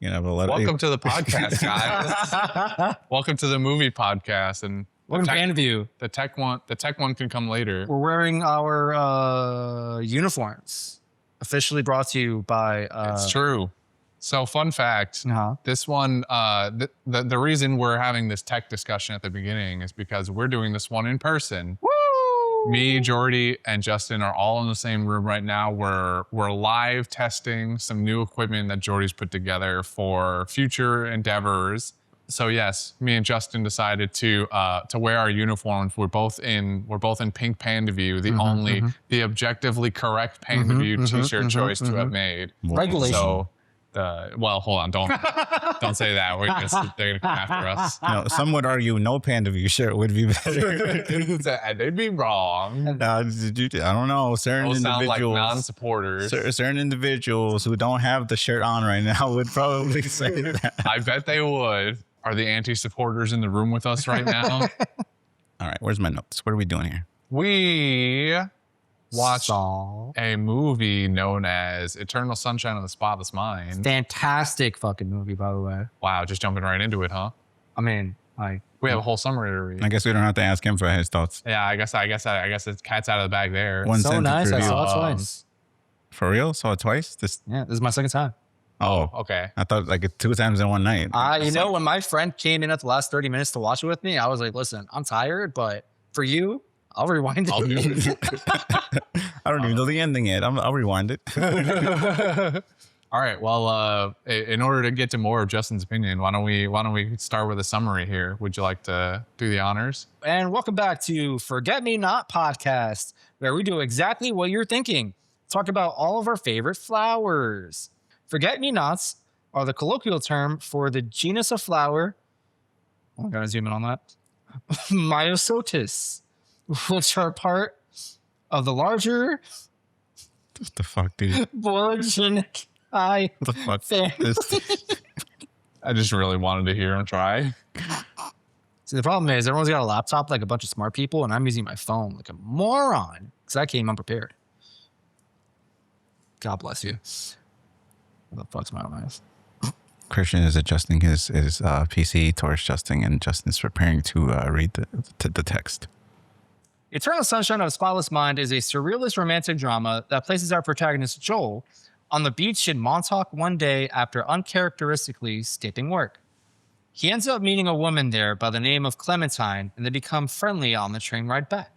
Welcome to the podcast, guys. Welcome to the movie podcast, and welcome to Interview. The tech one can come later. We're wearing our uniforms. Officially brought to you by. It's true. So, fun fact: this one, the reason we're having this tech discussion at the beginning is because we're doing this one in person. Woo! Me, Jordy, and Justin are all in the same room right now. We're live testing some new equipment that Jordy's put together for future endeavors. So yes, me and Justin decided to wear our uniforms. We're both in Pink Panda View, the objectively correct Panda View t-shirt choice to have made. Regulation. So, well, hold on, don't say that. They're gonna come after us. No, some would argue no Panda View shirt would be better. They'd be wrong. I don't know. Certain Those individuals, sound like non-supporters. Certain individuals who don't have the shirt on right now would probably say that. I bet they would. Are the anti-supporters in the room with us right now? All right, where's my notes? What are we doing here? We watched a movie known as Eternal Sunshine of the Spotless Mind. Fantastic fucking movie, by the way. Wow, just jumping right into it, huh? I mean, we have a whole summary to read. I guess we don't have to ask him for his thoughts. Yeah, I guess it's cat's out of the bag there. One so nice. review. I saw it twice. For real? Saw it twice? This is my second time. Oh, okay. I thought like 2 times in one night. When my friend came in at the last 30 minutes to watch it with me, I was like, listen, I'm tired, but for you, I'll rewind it. I don't even know the ending yet. I'll rewind it. All right. Well, in order to get to more of Justin's opinion, why don't we start with a summary here? Would you like to do the honors? And welcome back to Forget Me Not Podcast, where we do exactly what you're thinking. Talk about all of our favorite flowers. Forget-me-nots are the colloquial term for the genus of flower. I gotta zoom in on that. Myosotis, which are part of the larger. What the fuck, dude? Boraginic What the fuck? I just really wanted to hear him try. See, the problem is everyone's got a laptop like a bunch of smart people, and I'm using my phone like a moron because I came unprepared. God bless you. What the fuck's my eyes? Christian is adjusting his PC towards Justin, and Justin's preparing to read the text. Eternal Sunshine of a Spotless Mind is a surrealist romantic drama that places our protagonist Joel on the beach in Montauk one day after uncharacteristically skipping work. He ends up meeting a woman there by the name of Clementine, and they become friendly on the train ride back.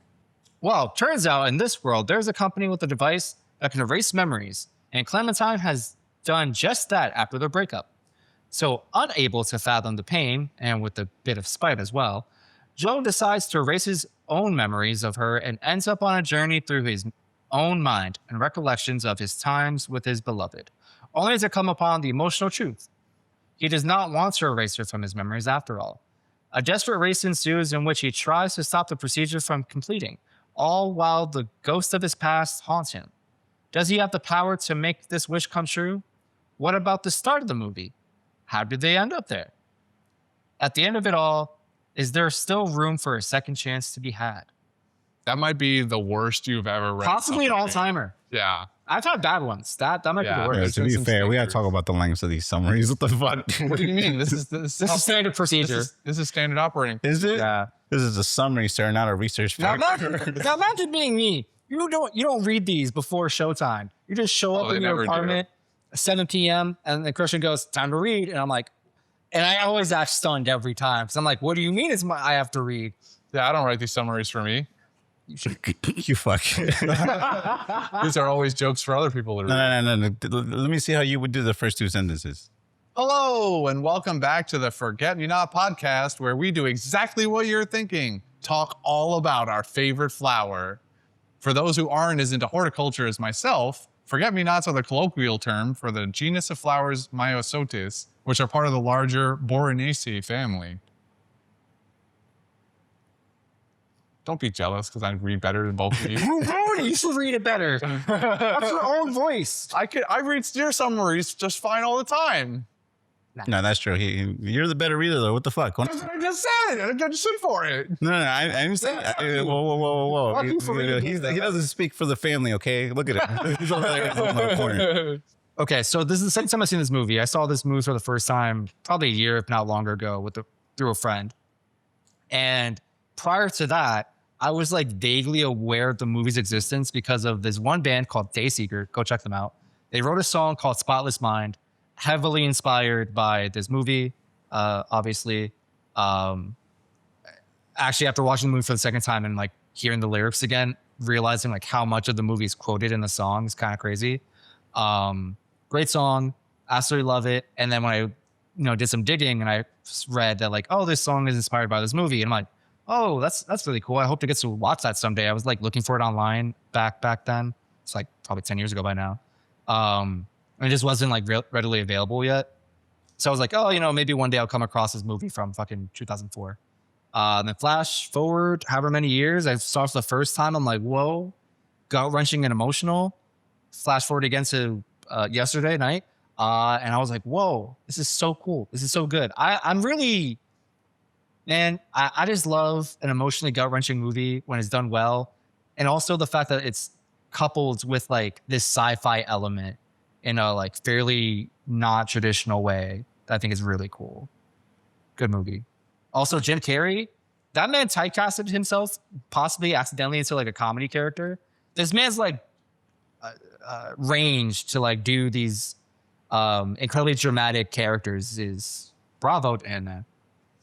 Well, turns out in this world, there's a company with a device that can erase memories, and Clementine has done just that after their breakup. So, unable to fathom the pain, and with a bit of spite as well, Joe decides to erase his own memories of her and ends up on a journey through his own mind and recollections of his times with his beloved, only to come upon the emotional truth. He does not want to erase her from his memories after all. A desperate race ensues in which he tries to stop the procedure from completing, all while the ghost of his past haunts him. Does he have the power to make this wish come true? What about the start of the movie? How did they end up there? At the end of it all, is there still room for a second chance to be had? That might be the worst you've ever read. Possibly an all-timer. Yeah. I've had bad ones. That might be the worst. To be fair, we got to talk about the lengths of these summaries. What the fuck? What do you mean? This is standard procedure. This is standard operating. Is it? Yeah. This is a summary, sir, not a research Now paper. imagine being me. You don't read these before showtime. You just show up in your apartment at 7 p.m. and the Christian goes, time to read. And I'm like, and I always act stunned every time. Because I'm like, what do you mean I have to read? Yeah, I don't write these summaries for me. You fuck. These are always jokes for other people to read. No. Let me see how you would do the first 2 sentences. Hello, and welcome back to the Forget Me Not podcast, where we do exactly what you're thinking. Talk all about our favorite flower. For those who aren't as into horticulture as myself, forget-me-nots are the colloquial term for the genus of flowers Myosotis, which are part of the larger Boranaceae family. Don't be jealous because I read better than both of you. You should read it better. That's your own voice. I read your summaries just fine all the time. No, that's true. You're the better reader, though. What the fuck? That's what I just said. I got to sit for it. No, I understand. Whoa. He doesn't speak for the family, okay? Look at him. He's over there in the corner. Okay, so this is the second time I've seen this movie. I saw this movie for the first time probably a year, if not longer ago, through a friend. And prior to that, I was like vaguely aware of the movie's existence because of this one band called Dayseeker. Go check them out. They wrote a song called Spotless Mind, heavily inspired by this movie, obviously. Actually, after watching the movie for the second time and like hearing the lyrics again, realizing like how much of the movie is quoted in the song is kind of crazy. Great song, absolutely love it. And then when I, did some digging and I read that like, oh, this song is inspired by this movie, and I'm like, oh, that's really cool. I hope to get to watch that someday. I was like looking for it online back then. It's like probably 10 years ago by now. And it just wasn't like readily available yet. So I was like, oh, maybe one day I'll come across this movie from fucking 2004. And then flash forward however many years, I saw it for the first time. I'm like, whoa, gut-wrenching and emotional. Flash forward again to yesterday night. And I was like, whoa, this is so cool. This is so good. I'm really, man, I just love an emotionally gut-wrenching movie when it's done well. And also the fact that it's coupled with like this sci-fi element in a like fairly not traditional way that I think is really cool. Good movie. Also, Jim Carrey, that man typecasted himself possibly accidentally into like a comedy character. This man's like range to like do these incredibly dramatic characters is bravo to him, man.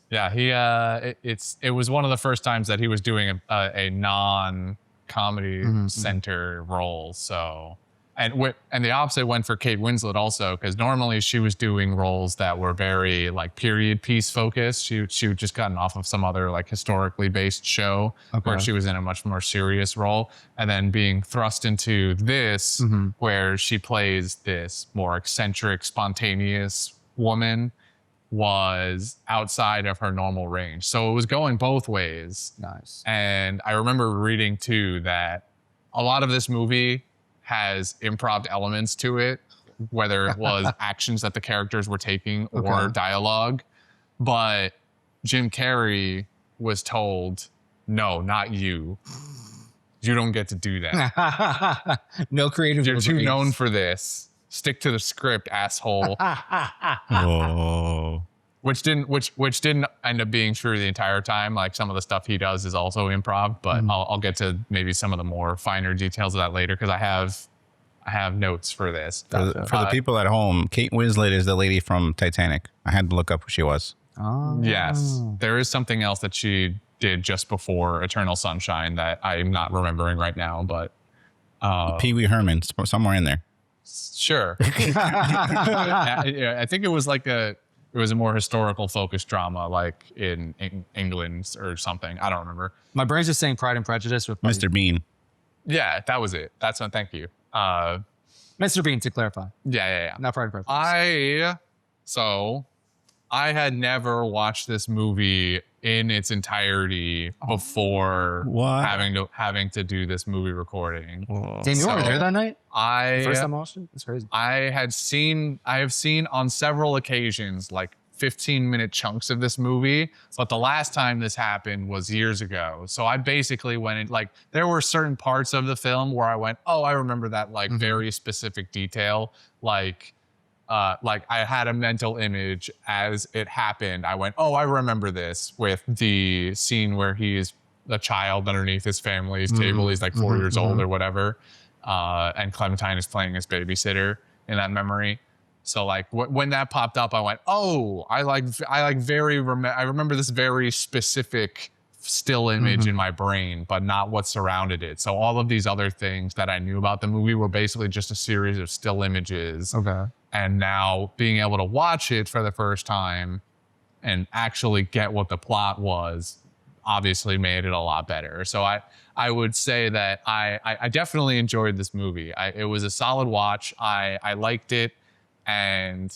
Yeah, it was one of the first times that he was doing a non-comedy center role. So, and the opposite went for Kate Winslet also, because normally she was doing roles that were very like period piece focused. She had just gotten off of some other like historically based show where she was in a much more serious role, and then being thrust into this where she plays this more eccentric, spontaneous woman was outside of her normal range. So it was going both ways. Nice. And I remember reading too that a lot of this movie has improv elements to it, whether it was actions that the characters were taking or dialogue. But Jim Carrey was told, no, not you. You don't get to do that. No creative. You're too known for this. Stick to the script, asshole. Whoa. Which didn't end up being true the entire time. Like some of the stuff he does is also improv, but I'll get to maybe some of the more finer details of that later because I have notes for this. For the people at home, Kate Winslet is the lady from Titanic. I had to look up who she was. Oh. Yes, there is something else that she did just before Eternal Sunshine that I'm not remembering right now, but Pee Wee Herman, somewhere in there. Sure. I think it was like a more historical focused drama, like in England or something. I don't remember. My brain's just saying Pride and Prejudice with Mr. Bean. Yeah, that was it. That's one. Thank you. Mr. Bean, to clarify. Yeah. Not Pride and Prejudice. I had never watched this movie in its entirety before having to do this movie recording. Damn, you were there that night? First time I watched it? That's crazy. I have seen on several occasions like 15-minute chunks of this movie, but the last time this happened was years ago. So I basically went in, like there were certain parts of the film where I went, oh, I remember that like very specific detail, like I had a mental image as it happened. I went, oh, I remember this with the scene where he's a child underneath his family's table. He's like 4 years old or whatever. And Clementine is playing his babysitter in that memory. So like when that popped up, I went, oh, I remember this very specific still image in my brain, but not what surrounded it. So all of these other things that I knew about the movie were basically just a series of still images. Okay. And now being able to watch it for the first time and actually get what the plot was obviously made it a lot better. So I would say that I definitely enjoyed this movie. It was a solid watch. I liked it. And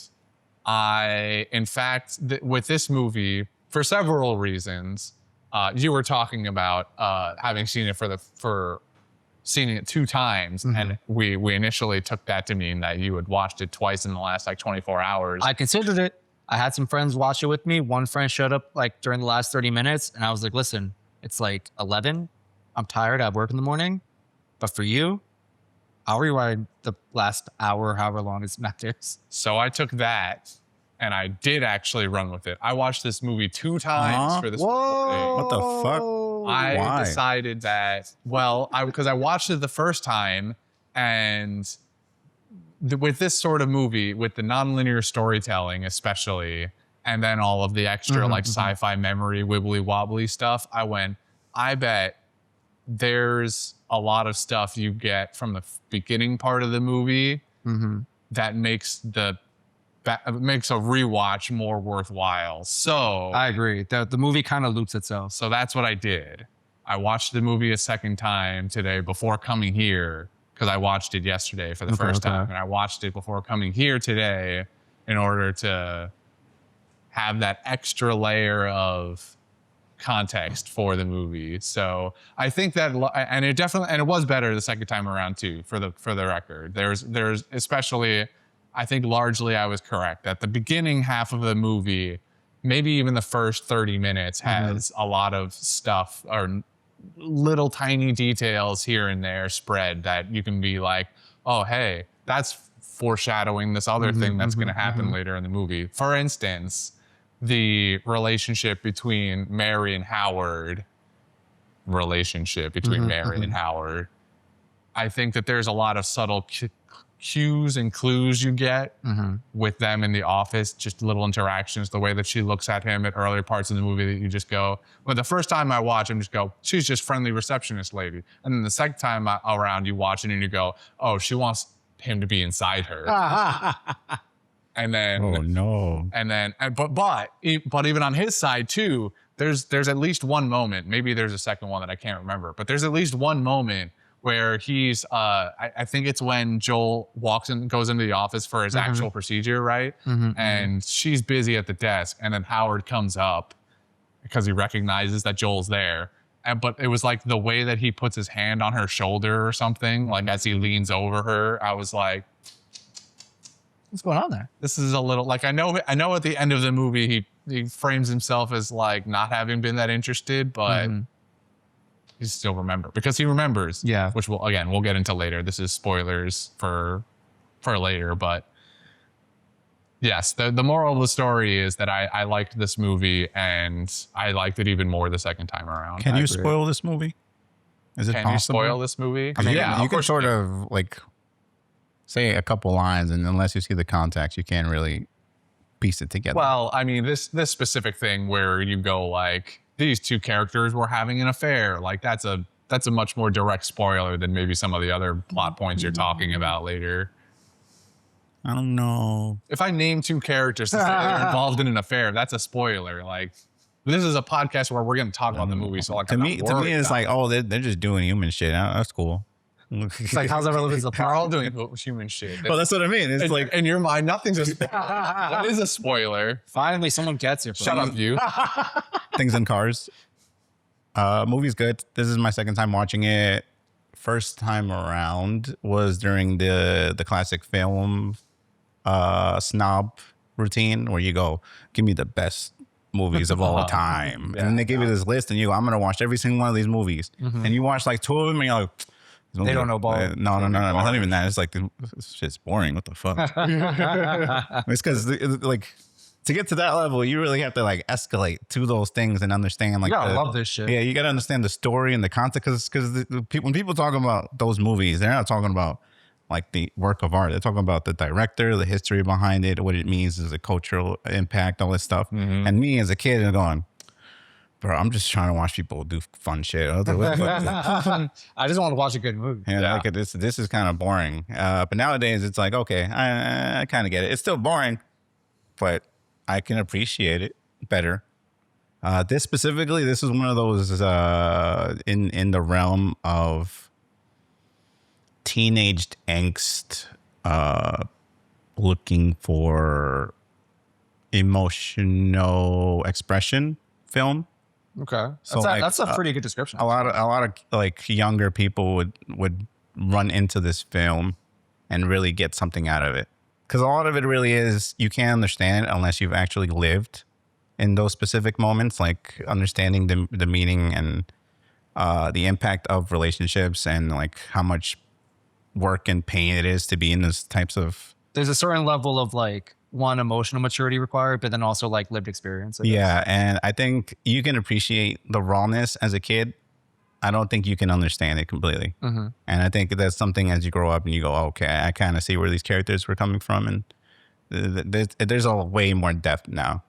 in fact, with this movie, for several reasons, you were talking about having seen it seen it 2 times, and we initially took that to mean that you had watched it twice in the last like 24 hours. I considered it. I had some friends watch it with me. One friend showed up like during the last 30 minutes, and I was like, listen, it's like 11. I'm tired. I have work in the morning. But for you, I'll rewind the last hour, however long it matters. So I took that and I did actually run with it. I watched this movie 2 times for this. Whoa! What the fuck? I Why? decided that, well, because I watched it the first time, and with this sort of movie, with the nonlinear storytelling especially, and then all of the extra like sci-fi memory wibbly wobbly stuff, I went, I bet there's a lot of stuff you get from the beginning part of the movie that makes makes a rewatch more worthwhile. So I agree. The movie kind of loops itself. so that's what I did. I watched the movie a second time today before coming here, because I watched it yesterday for the first time. And I watched it before coming here today in order to have that extra layer of context for the movie. So I think that, and it was better the second time around too, for the record. There's especially, I think largely I was correct. At the beginning half of the movie, maybe even the first 30 minutes has a lot of stuff or little tiny details here and there spread that you can be like, oh, hey, that's foreshadowing this other thing that's going to happen later in the movie. For instance, the relationship between Mary and Howard, I think that there's a lot of subtle cues and clues you get with them in the office, just little interactions, the way that she looks at him at earlier parts of the movie that you just go, well, the first time I watch him, just go, she's just friendly receptionist lady. And then the second time around, you watch it and you go, oh, she wants him to be inside her. And then, oh no. And then, but even on his side too, there's at least one moment, maybe there's a second one that I can't remember, but there's at least one moment where he's, I think it's when Joel goes into the office for his actual procedure, right? And she's busy at the desk, and then Howard comes up because he recognizes that Joel's there. But it was like the way that he puts his hand on her shoulder or something, like as he leans over her, I was like, what's going on there? This is a little, like, I know at the end of the movie, he frames himself as like not having been that interested, but he still because he remembers. Yeah. Which we'll get into later. This is spoilers for later, but yes, the moral of the story is that I liked this movie, and I liked it even more the second time around. Can you spoil this movie? Is it Can possible? you spoil this movie? I mean, yeah, you can sort of like say a couple lines, and unless you see the context, you can't really piece it together. Well, I mean, this specific thing where you go like, these two characters were having an affair, like that's a much more direct spoiler than maybe some of the other plot points you're talking about later. I don't know. If I name two characters that are involved in an affair, that's a spoiler. Like, this is a podcast where we're going to talk about the movie, so like to me, it's like, oh, they're just doing human shit. That's cool. It's like, how's that relevant to the We're plot? all doing human shit. Well, that's what I mean. It's like, in your mind, nothing's a spoiler. What is a spoiler? Finally, someone gets it. Shut up, you. things in cars. Movie's good. This is my second time watching it. First time around was during the classic film snob routine, where you go, give me the best movies of all time. And then they give you this list, and you go, I'm going to watch every single one of these movies. And you watch like 2 of them, and you're like, they don't know ball. No. It's not even that. It's like, this shit's boring. What the fuck? It's because like, to get to that level, you really have to like escalate to those things and understand. Like, I love this shit. Yeah, you got to understand the story and the context. Because when people talk about those movies, they're not talking about like the work of art. They're talking about the director, the history behind it, what it means as a cultural impact, all this stuff. And me as a kid, I'm going, bro, I'm just trying to watch people do fun shit. I just want to watch a good movie. Like this is kind of boring. But nowadays, it's like, okay, I kind of get it. It's still boring, but I can appreciate it better. This specifically, this is one of those in the realm of teenage angst, looking for emotional expression film. Okay, So that's a pretty good description. A lot of like younger people would run into this film and really get something out of it. Because a lot of it really is, you can't understand it unless you've actually lived in those specific moments, like understanding the meaning and the impact of relationships, and like how much work and pain it is to be in those types of. There's a certain level of like one emotional maturity required, but then also like lived experience. I guess. Yeah, and I think you can appreciate the rawness as a kid. I don't think you can understand it completely. Mm-hmm. And I think that's something as you grow up and you go, okay, I kind of see where these characters were coming from. And there's a way more depth now.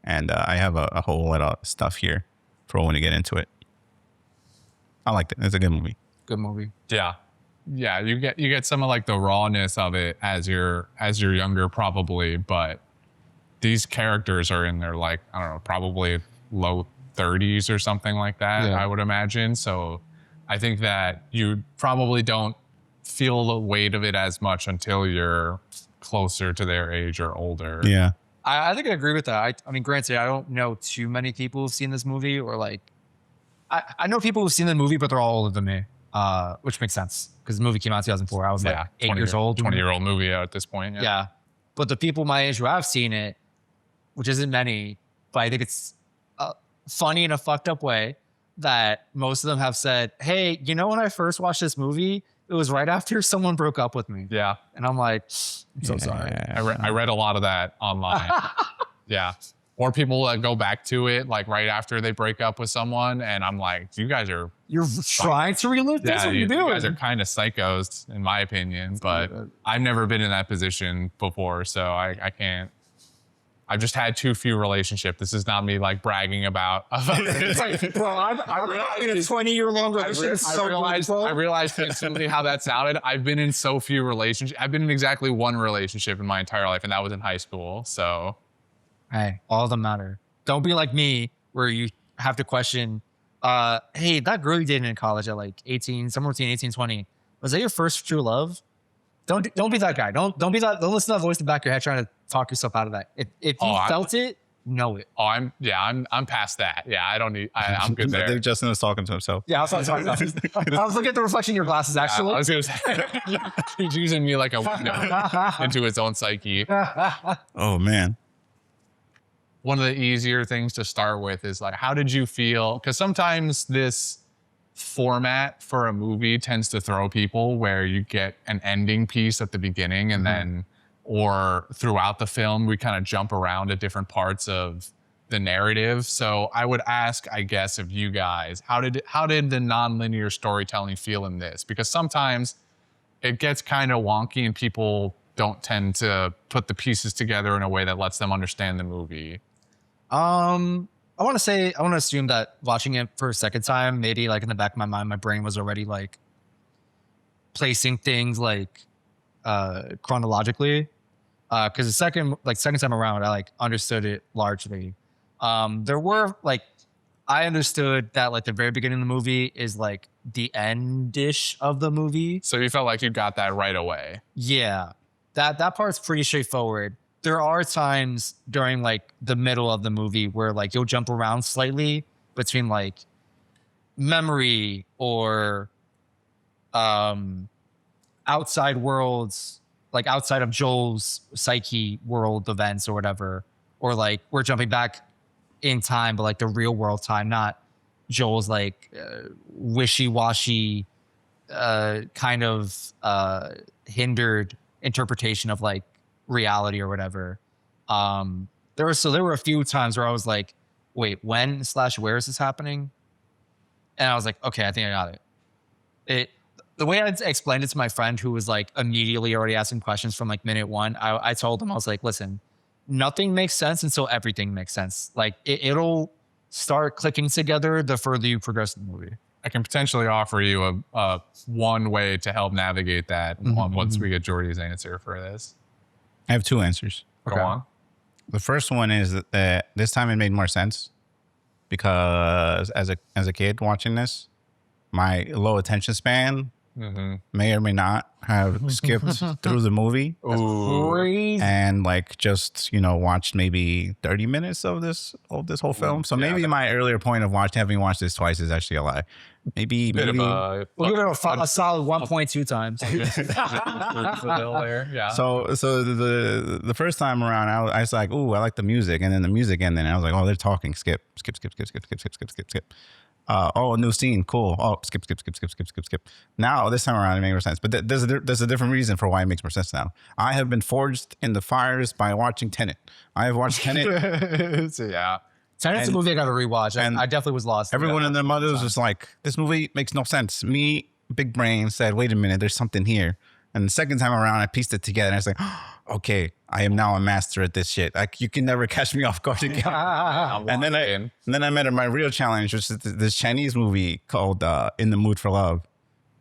And I have a whole lot of stuff here for when to get into it. I liked it. It's a good movie. Good movie. Yeah. Yeah, you get some of like the rawness of it as you're younger probably, but these characters are in their like, I don't know, probably low 30s or something like that, Yeah. I would imagine. So I think that you probably don't feel the weight of it as much until you're closer to their age or older. Yeah. I think I agree with that. I mean, granted, I don't know too many people who've seen this movie, or like, I know people who've seen the movie, but they're all older than me, which makes sense because the movie came out in 2004. I was like 8 years old. 20-year-old movie at this point. Yeah. But the people my age who have seen it, which isn't many, but I think it's funny in a fucked up way that most of them have said, hey, you know, when I first watched this movie, it was right after someone broke up with me. Yeah. And I'm like, I'm so sorry. I read a lot of that online. Yeah. Or people that go back to it like right after they break up with someone. And I'm like, you guys are, You're trying to relive this? What are you doing? you guys are kind of psychos in my opinion, but I've never been in that position before. So I can't. I've just had too few relationships. This is not me like bragging about. It's like, bro, I'm in a 20-year-long relationship. I realized instantly how that sounded. I've been in so few relationships. I've been in exactly one relationship in my entire life, and that was in high school. So, hey, all of them matter. Don't be like me, where you have to question, hey, that girl you dated in college at like 18, somewhere between 18 and 20, was that your first true love? Don't be that guy. Don't be that. Don't listen to that voice in the back of your head trying to talk yourself out of that. If you felt it, know it. oh, I'm past that. Yeah, I don't need. I'm good I there. think Justin was talking to himself. Yeah, I was talking about. I was looking at the reflection in your glasses, actually. I was gonna say he's using me like a window into his own psyche. Oh, man. One of the easier things to start with is like, how did you feel? Because sometimes this format for a movie tends to throw people where you get an ending piece at the beginning and then, or throughout the film, we kind of jump around at different parts of the narrative. So I would ask, I guess, of you guys, how did the nonlinear storytelling feel in this? Because sometimes it gets kind of wonky and people don't tend to put the pieces together in a way that lets them understand the movie. I want to assume that watching it for a second time, maybe like in the back of my mind, my brain was already like placing things like chronologically. Because the second time around, I like understood it largely. There were like, I understood that like the very beginning of the movie is like the end-ish of the movie. So you felt like you got that right away. Yeah, that part's pretty straightforward. There are times during like the middle of the movie where like you'll jump around slightly between like memory or outside worlds, like outside of Joel's psyche world events or whatever, or like we're jumping back in time, but like the real world time, not Joel's like wishy-washy kind of hindered interpretation of like reality or whatever. There were a few times where I was like, wait, when/where is this happening? And I was like, okay, I think I got it. The way I explained it to my friend who was like immediately already asking questions from like minute one, I told him, I was like, listen, nothing makes sense until everything makes sense. Like it'll start clicking together the further you progress in the movie. I can potentially offer you a one way to help navigate that once we get Jordy's answer for this. I have two answers. Go on. The first one is that this time it made more sense because as a kid watching this, my low attention span may or may not have skipped through the movie. Crazy. And like just watched maybe 30 minutes of this whole film. So maybe my earlier point of having watched this twice is actually a lie. Maybe We'll give it a solid 1.2 times. Yeah. So the first time around, I was like, ooh, I like the music, and then the music, and then I was like, oh, they're talking. Skip. Oh, new scene, cool. Oh, skip. Now this time around it makes more sense. But there's a different reason for why it makes more sense now. I have been forged in the fires by watching Tenet. I have watched Tenet. So, yeah. Tenet's a movie I got to rewatch. and I definitely was lost. Everyone and their mother was just like, this movie makes no sense. Me, big brain, said, wait a minute, there's something here. And the second time around, I pieced it together and I was like, okay, I am now a master at this shit. Like, you can never catch me off guard again. and then I met my real challenge, which is this Chinese movie called In the Mood for Love.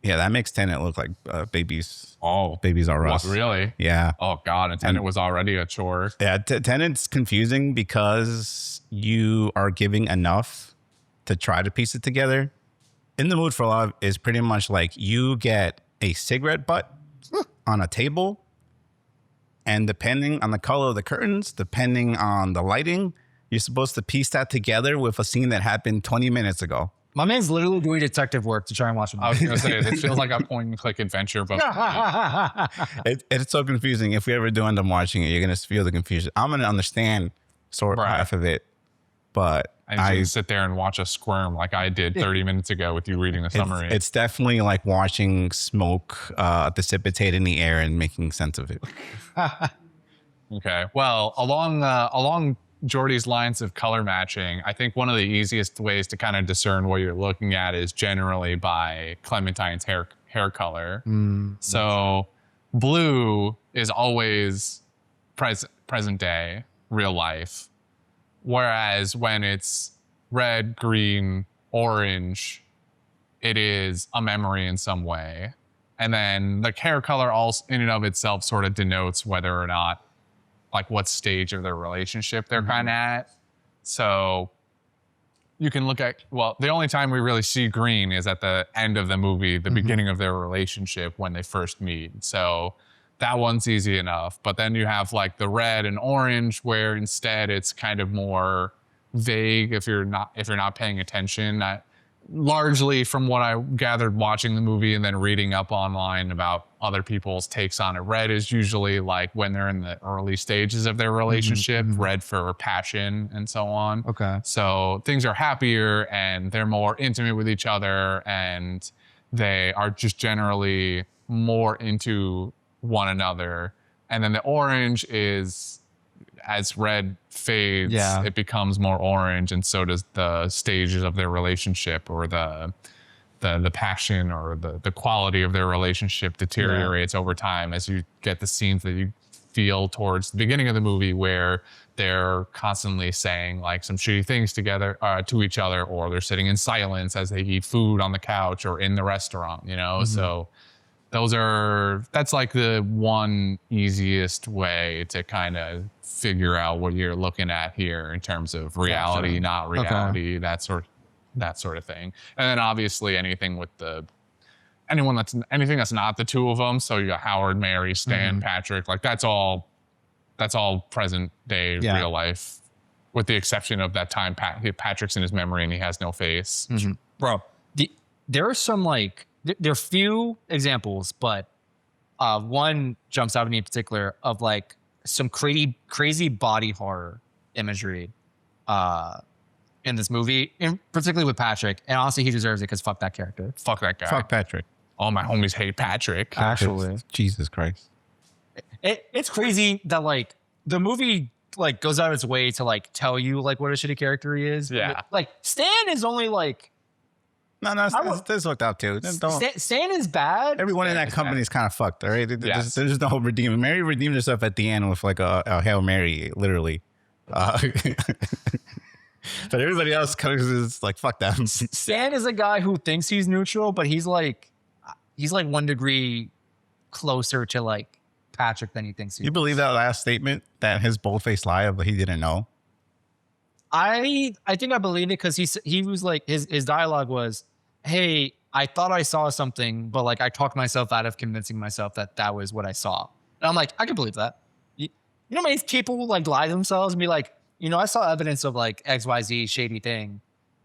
Yeah, that makes Tenet look like babies. Oh, Babies are rough. what, really? Yeah. Oh God, and Tenet was already a chore. Yeah, Tenet's confusing because you are giving enough to try to piece it together. In the Mood for Love is pretty much like you get a cigarette butt on a table, and depending on the color of the curtains, depending on the lighting, you're supposed to piece that together with a scene that happened 20 minutes ago. My man's literally doing detective work to try and watch a I was movie. gonna say this feels like a point and click adventure, but It's so confusing. If we ever do end up watching it, you're gonna feel the confusion. I'm gonna understand Right. half of it, but I need to sit there and watch a squirm like I did 30 minutes ago with you reading the summary. it's definitely like watching smoke dissipate in the air and making sense of it. Okay. Well, along Jordy's lines of color matching, I think one of the easiest ways to kind of discern what you're looking at is generally by Clementine's hair color. So blue is always present day, real life. Whereas when it's red, green, orange, it is a memory in some way. And then the hair color also in and of itself sort of denotes whether or not, like what stage of their relationship they're kind of at. So you can look at, well, the only time we really see green is at the end of the movie, the beginning of their relationship when they first meet. So that one's easy enough. But then you have like the red and orange where instead it's kind of more vague if you're not paying attention. Largely from what I gathered watching the movie and then reading up online about other people's takes on it, red is usually like when they're in the early stages of their relationship, red for passion and so on. Okay. So things are happier and they're more intimate with each other and they are just generally more into one another. And then the orange is, as red fades, it becomes more orange, and so does the stages of their relationship, or the passion or the quality of their relationship deteriorates over time as you get the scenes that you feel towards the beginning of the movie where they're constantly saying like some shitty things together to each other, or they're sitting in silence as they eat food on the couch or in the restaurant, you know? So that's like the one easiest way to kind of figure out what you're looking at here in terms of reality, not reality, that sort of thing. And then obviously anything that's not the two of them. So you got Howard, Mary, Stan, Patrick, like that's all present day real life, with the exception of that time Patrick's in his memory and he has no face. Bro, there are some like, there are few examples, but one jumps out at me in particular of like some crazy body horror imagery in this movie, particularly with Patrick. And honestly, he deserves it because fuck that character. Fuck that guy. Fuck Patrick. All my homies hate Patrick. Actually, Jesus Christ. It's crazy that like the movie like goes out of its way to like tell you like what a shitty character he is. Yeah. Like Stan is only like, No, this looked out too. Stan is bad. Everyone in that company is kind of fucked, all right? There's no redeeming. Mary redeemed herself at the end with like a Hail Mary, literally. But everybody else kind of is like, fuck them. Stan is a guy who thinks he's neutral, but he's like 1 degree closer to like Patrick than he thinks he You is. believe that last statement, that his bold-faced lie of he didn't know? I think I believe it because he was like, his dialogue was, hey, I thought I saw something, but like I talked myself out of convincing myself that was what I saw. And I'm like, I can believe that. You know, many people like lie to themselves and be like, you know, I saw evidence of like XYZ shady thing,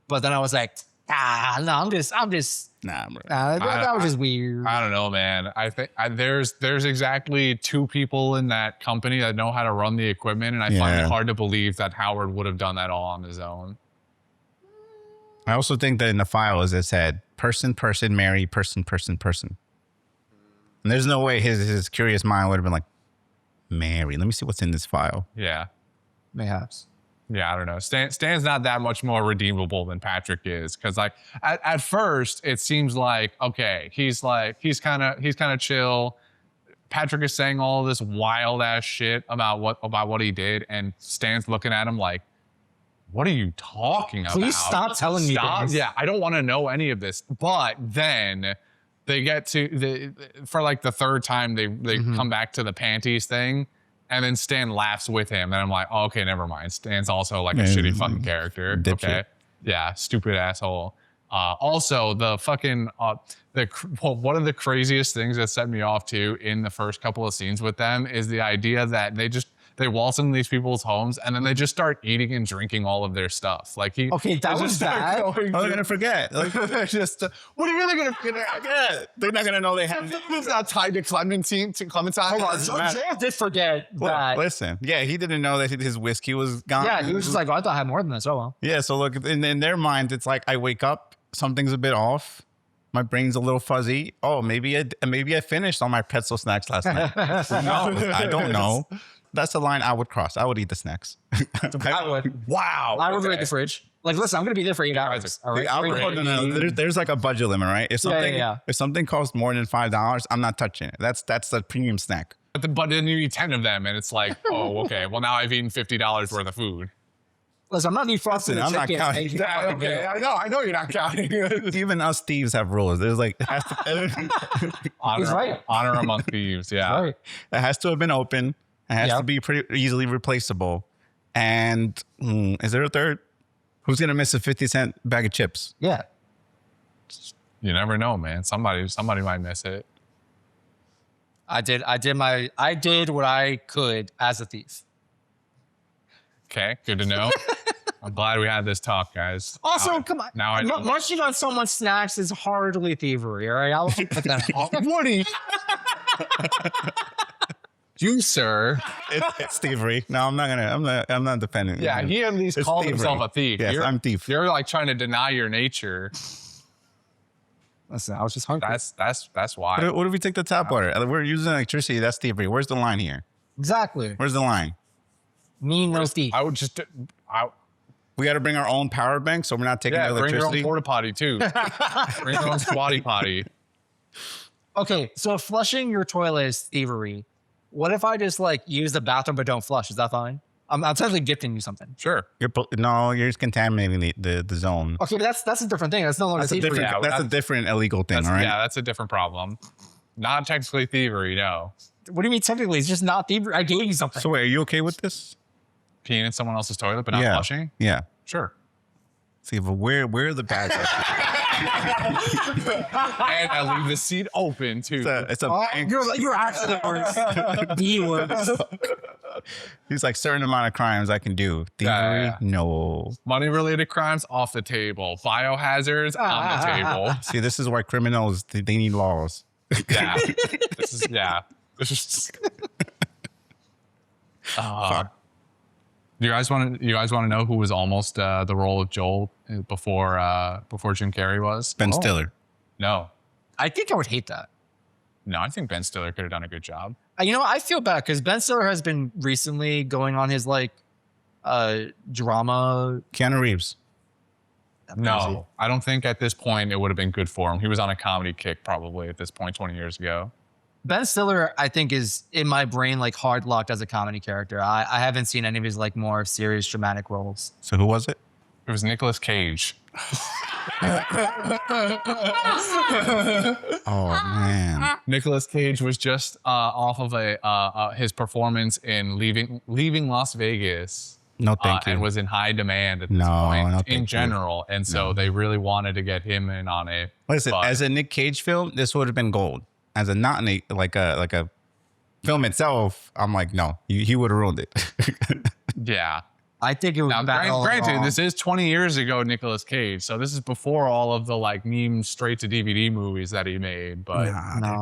but then I was like, no, I'm just, Nah, bro. that was just weird. I don't know, man. I think there's exactly 2 people in that company that know how to run the equipment, and I find it hard to believe that Howard would have done that all on his own. I also think that in the file, as it said, person, Mary, person. And there's no way his curious mind would have been like, Mary, let me see what's in this file. Yeah. Mayhaps. Yeah, I don't know. Stan's not that much more redeemable than Patrick is, because like at first it seems like okay, he's kind of chill. Patrick is saying all this wild ass shit about what he did, and Stan's looking at him like, "What are you talking about? Please stop telling me this." Yeah, I don't want to know any of this. But then they get to for like the third time they come back to the panties thing. And then Stan laughs with him, and I'm like, oh, okay, never mind. Stan's also like a shitty fucking character. Dipshit. Okay, yeah, stupid asshole. Also, the fucking one of the craziest things that set me off too in the first couple of scenes with them is the idea that they waltz into these people's homes and then they just start eating and drinking all of their stuff. Like that was bad. Oh, they're gonna forget. Like, just what are you really gonna forget? they're not gonna know they have. It's not tied to Clementine. Hold on, Joel did forget that. Listen, yeah, he didn't know that his whiskey was gone. Yeah, he was just like, oh, I thought I had more than this. Oh well. Yeah, so look, in their mind, it's like I wake up, something's a bit off. My brain's a little fuzzy. Oh, maybe I finished all my pretzel snacks last night. No, I don't know. That's the line I would cross. I would eat the snacks. I would. Wow. I would raid the fridge. Like, listen, I'm gonna be there for 8 hours. All right. There's like a budget limit, right? If something costs more than $5, I'm not touching it. That's the premium snack. But then you eat 10 of them, and it's like, oh, okay. Well, now I've eaten $50 worth of food. Listen, I'm not defrosting the I'm not chicken. counting. Yeah, okay, I know you're not counting. Even us thieves have rules. There's like honor, He's right. honor among thieves. Yeah. Right. it has to have been open. It has to be pretty easily replaceable. And is there a third? Who's gonna miss a 50-cent bag of chips? Yeah. You never know, man. Somebody might miss it. I did what I could as a thief. Okay, good to know. I'm glad we had this talk, guys. Also, come on. Now I know. Munching on someone's snacks is hardly thievery, all right? I'll put that out. Woody. You, sir. It's thievery. No, I'm not defending. Yeah, he at least called himself a thief. Yes, I'm thief. You're like trying to deny your nature. Listen, I was just hungry. That's why. What if we take the tap water? We're using electricity. That's thievery. Where's the line here? Exactly. Where's the line? Me, no thief. I would just. We got to bring our own power bank, so we're not taking the bring your electricity. own porta potty too. Bring your own squatty potty. Okay, so flushing your toilet is thievery. What if I just like use the bathroom but don't flush? Is that fine? I'm technically gifting you something. Sure. You're just contaminating the zone. Okay, but that's a different thing. That's no longer thievery. That's a different illegal thing, all right? Yeah, that's a different problem. Not technically thievery, no. What do you mean technically? It's just not thievery. I gave you something. So wait, are you okay with this? Peeing in someone else's toilet but not flushing? Yeah. Sure. See, but where are the bags? And I leave the seat open too. It's a bank. You're actually the worst. The worst. He's like, certain amount of crimes I can do. Thievery? No. Money-related crimes off the table. Biohazards on the table. See, this is why criminals they need laws. Yeah. This is You guys want to know who was almost the role of Joel before Jim Carrey was? Ben Stiller. No. I think I would hate that. No, I think Ben Stiller could have done a good job. You know, I feel bad because Ben Stiller has been recently going on his like drama. Keanu Reeves. No, I don't think at this point it would have been good for him. He was on a comedy kick probably at this point 20 years ago. Ben Stiller, I think, is in my brain like hard locked as a comedy character. I haven't seen any of his like more serious dramatic roles. So who was it? It was Nicolas Cage. Oh man, Nicolas Cage was just off of his performance in Leaving Las Vegas. No, thank you. And was in high demand at this point no, in general. And so they really wanted to get him in on it. Listen, as a Nick Cage film, this would have been gold. As a not like a film itself, I'm like, no, he would have ruined it. Yeah. I think it would now, granted, this is 20 years ago, Nicolas Cage. So this is before all of the like meme straight to DVD movies that he made. But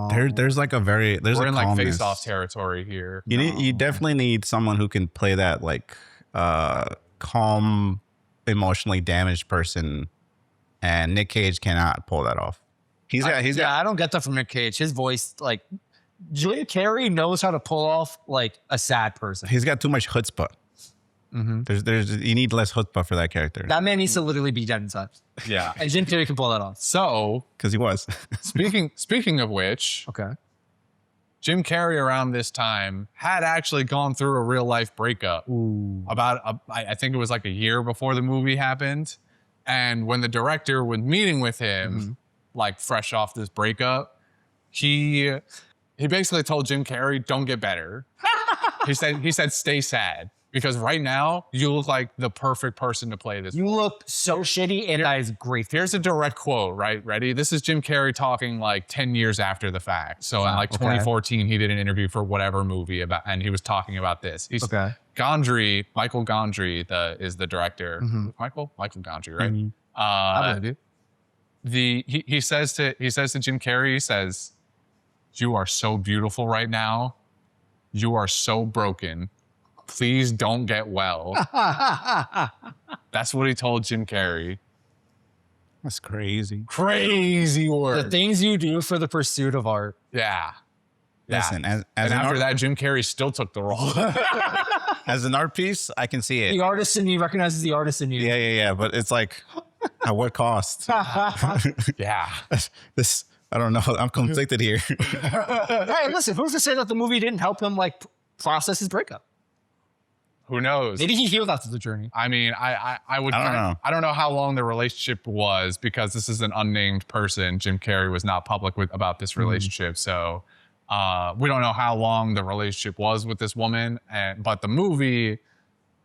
there's like we're in like calmness. face-off territory here. You definitely need someone who can play that like calm, emotionally damaged person and Nick Cage cannot pull that off. I don't get that from Nick Cage. His voice, like, Jim Carrey knows how to pull off like a sad person. He's got too much chutzpah. There's you need less chutzpah for that character. That man needs to literally be dead inside. Yeah. And Jim Carrey can pull that off. So Because he was. speaking of which, Okay. Jim Carrey around this time had actually gone through a real life breakup. I think it was like a year before the movie happened. And when the director was meeting with him, like fresh off this breakup, he basically told Jim Carrey, "Don't get better." he said, "Stay sad." Because right now, you look like the perfect person to play this. You look so shitty, and that is great. Here's a direct quote, right? Ready? This is Jim Carrey talking like 10 years after the fact. So in like 2014, he did an interview for whatever movie and he was talking about this. He's Gondry, Michael Gondry is the director. Michael Gondry, right? I believe you. He says to Jim Carrey, he says, "You are so beautiful right now. You are so broken. Please don't get well." That's what he told Jim Carrey. That's crazy. Crazy word. The things you do for the pursuit of art. Yeah. Listen, as And an after that, Jim Carrey still took the role. as an art piece, I can see it. The artist in you recognizes the artist in you. Yeah. But it's like, at what cost? Yeah. This, I don't know. I'm conflicted here. Hey, listen, who's to say that the movie didn't help him like process his breakup? Who knows? Maybe he healed after the journey. I mean, I don't know. I don't know how long the relationship was because this is an unnamed person. Jim Carrey was not public about this relationship. So we don't know how long the relationship was with this woman. But the movie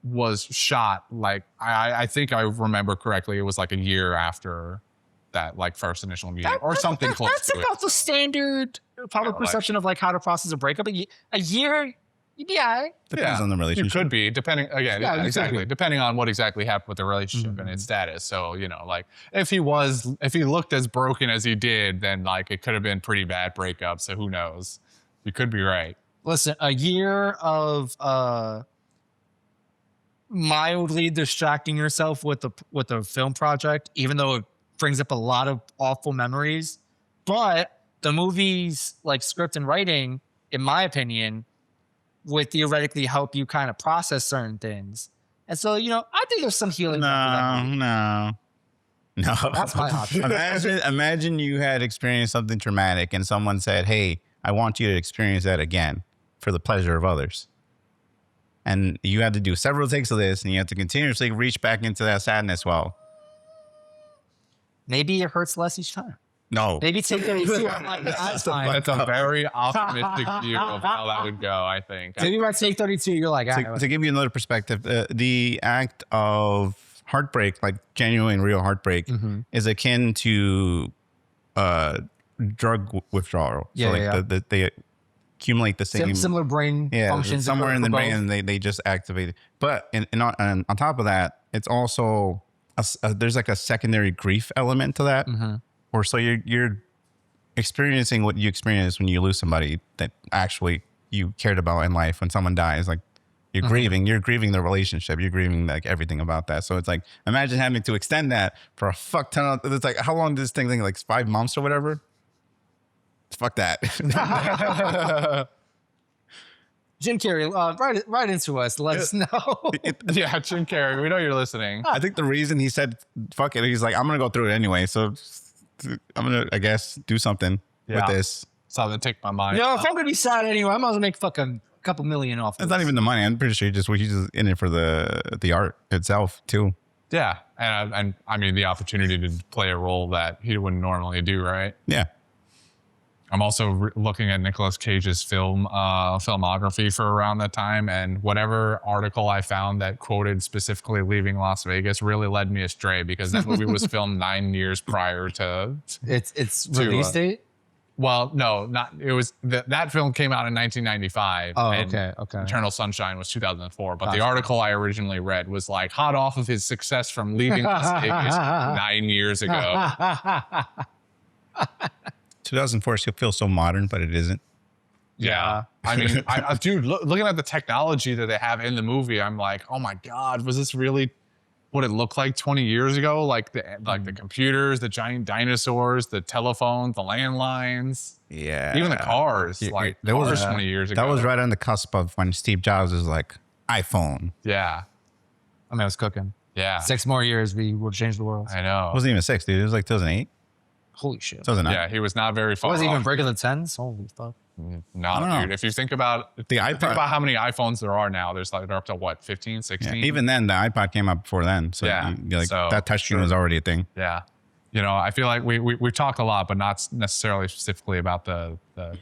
was shot like, I think I remember correctly, it was like a year after that like first initial meeting or something close That's to it. about the standard public perception of like how to process a breakup. A year, you'd be all right. Depends on the relationship. It could be, depending, again, Yeah, exactly, depending on what exactly happened with the relationship and its status. So, you know, like if he looked as broken as he did, then like it could have been pretty bad breakup. So who knows? You could be right. Listen, a year of mildly distracting yourself with a film project, even though it brings up a lot of awful memories, but the movie's like script and writing, in my opinion, would theoretically help you kind of process certain things. And so, you know, I think there's some healing. No. That's my option. Imagine you had experienced something traumatic and someone said, "Hey, I want you to experience that again for the pleasure of others." And you had to do several takes of this and you have to continuously reach back into that sadness. Well, Maybe it hurts less each time. no. Maybe take it easy. That's fine. That's a very optimistic view of how that would go, I think. Maybe by take 32, you're like, To give you another perspective, the act of heartbreak, like genuine, real heartbreak, is akin to drug withdrawal. They accumulate the same similar brain functions somewhere in the for brain, both. and they just activate it. But on top of that, it's also there's like a secondary grief element to that, or so you're experiencing what you experience when you lose somebody that actually you cared about in life. When someone dies, like you're grieving the relationship, you're grieving like everything about that. So it's like, imagine having to extend that for a fuck ton of, it's like, how long does this thing like 5 months or whatever? Fuck that. Jim Carrey, write into us. Let us know. Yeah, Jim Carrey, we know you're listening. I think the reason he said fuck it, he's like, I'm gonna go through it anyway, so I'm gonna, I guess, do something with this. Something to take my mind. If I'm gonna be sad anyway, I might as well make fucking a couple million off. It's not even the money. I'm pretty sure he's just in it for the art itself too. Yeah, and I mean the opportunity to play a role that he wouldn't normally do, right? Yeah. I'm also looking at Nicolas Cage's filmography for around that time, and whatever article I found that quoted specifically Leaving Las Vegas really led me astray because that movie was filmed 9 years prior to its release date. Well, no, not it was that film came out in 1995. Oh, and okay. Eternal Sunshine was 2004. But the article I originally read was like hot off of his success from Leaving Las Vegas 9 years ago. 2004 still feels so modern, but it isn't. Yeah. I mean, dude, looking at the technology that they have in the movie, I'm like, oh my God, was this really what it looked like 20 years ago, like the computers, the giant dinosaurs, the telephones, the landlines, Yeah. even the cars, there was 20 years ago. That was right on the cusp of when Steve Jobs was like, iPhone. Yeah. I mean, I was cooking. Yeah. 6 more years, we will change the world. I know. It wasn't even 6, dude. It was like 2008. Holy shit. 2009. Yeah, he was not very It far wasn't even off. breaking the 10s. Holy fuck. No, don't know. dude. If you think about The think iPod. about how many iPhones there are now, there's like they're up to what, 15, 16? Yeah, even then, the iPod came out before then. So, Yeah, so, that touchscreen was already a thing. Yeah. You know, I feel like we've talked a lot, but not necessarily specifically about the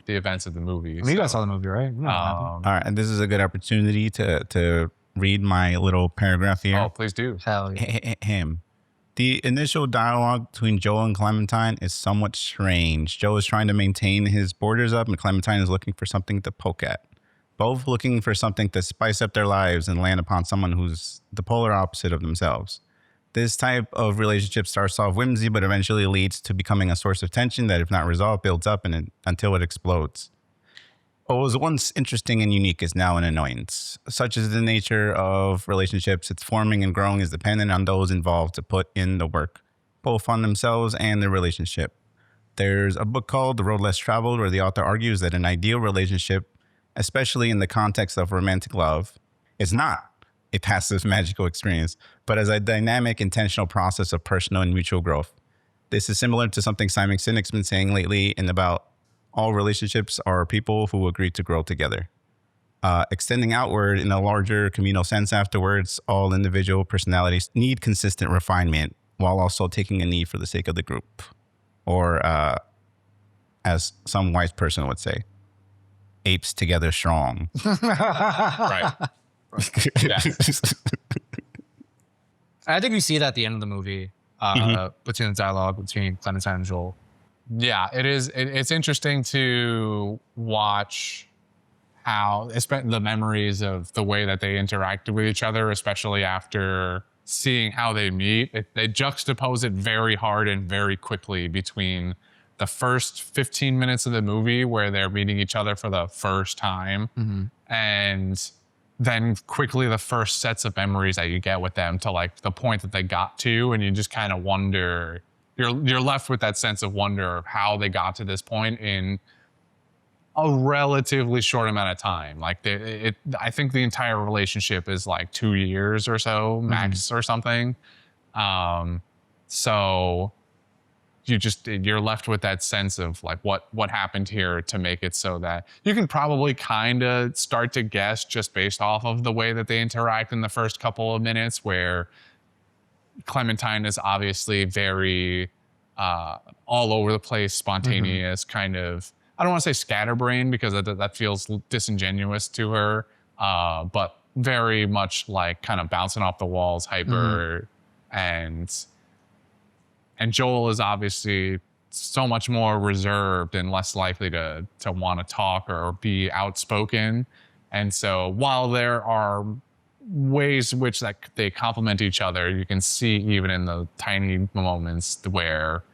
events of the movie. I mean, you guys saw the movie, right? You know what happened. All right. And this is a good opportunity to read my little paragraph here. Oh, please do. Hell yeah. Him. The initial dialogue between Joel and Clementine is somewhat strange. Joel is trying to maintain his borders up, and Clementine is looking for something to poke at. Both looking for something to spice up their lives and land upon someone who's the polar opposite of themselves. This type of relationship starts off whimsy, but eventually leads to becoming a source of tension that, if not resolved, builds up until it explodes. What was once interesting and unique is now an annoyance. Such is the nature of relationships. Its forming and growing is dependent on those involved to put in the work, both on themselves and their relationship. There's a book called The Road Less Traveled, where the author argues that an ideal relationship, especially in the context of romantic love, is not a passive magical experience, but as a dynamic, intentional process of personal and mutual growth. This is similar to something Simon Sinek's been saying lately in about all relationships are people who agree to grow together. Extending outward in a larger communal sense afterwards, all individual personalities need consistent refinement while also taking a knee for the sake of the group. Or, as some wise person would say, apes together strong. Right. Yeah. I think we see it at the end of the movie between the dialogue between Clementine and Joel. Yeah, it is. It's interesting to watch how the memories of the way that they interacted with each other, especially after seeing how they meet. They juxtapose it very hard and very quickly between the first 15 minutes of the movie where they're meeting each other for the first time, and then quickly the first sets of memories that you get with them to like the point that they got to, and you just kind of wonder. You're left with that sense of wonder of how they got to this point in a relatively short amount of time. Like I think the entire relationship is like 2 years or so max or something. So you're left with that sense of like what happened here to make it so that you can probably kind of start to guess just based off of the way that they interact in the first couple of minutes, where Clementine is obviously very all over the place, spontaneous, kind of, I don't want to say scatterbrained because that feels disingenuous to her, but very much like kind of bouncing off the walls, hyper. And Joel is obviously so much more reserved and less likely to want to talk or be outspoken. And so while there are ways in which that they complement each other, you can see even in the tiny moments where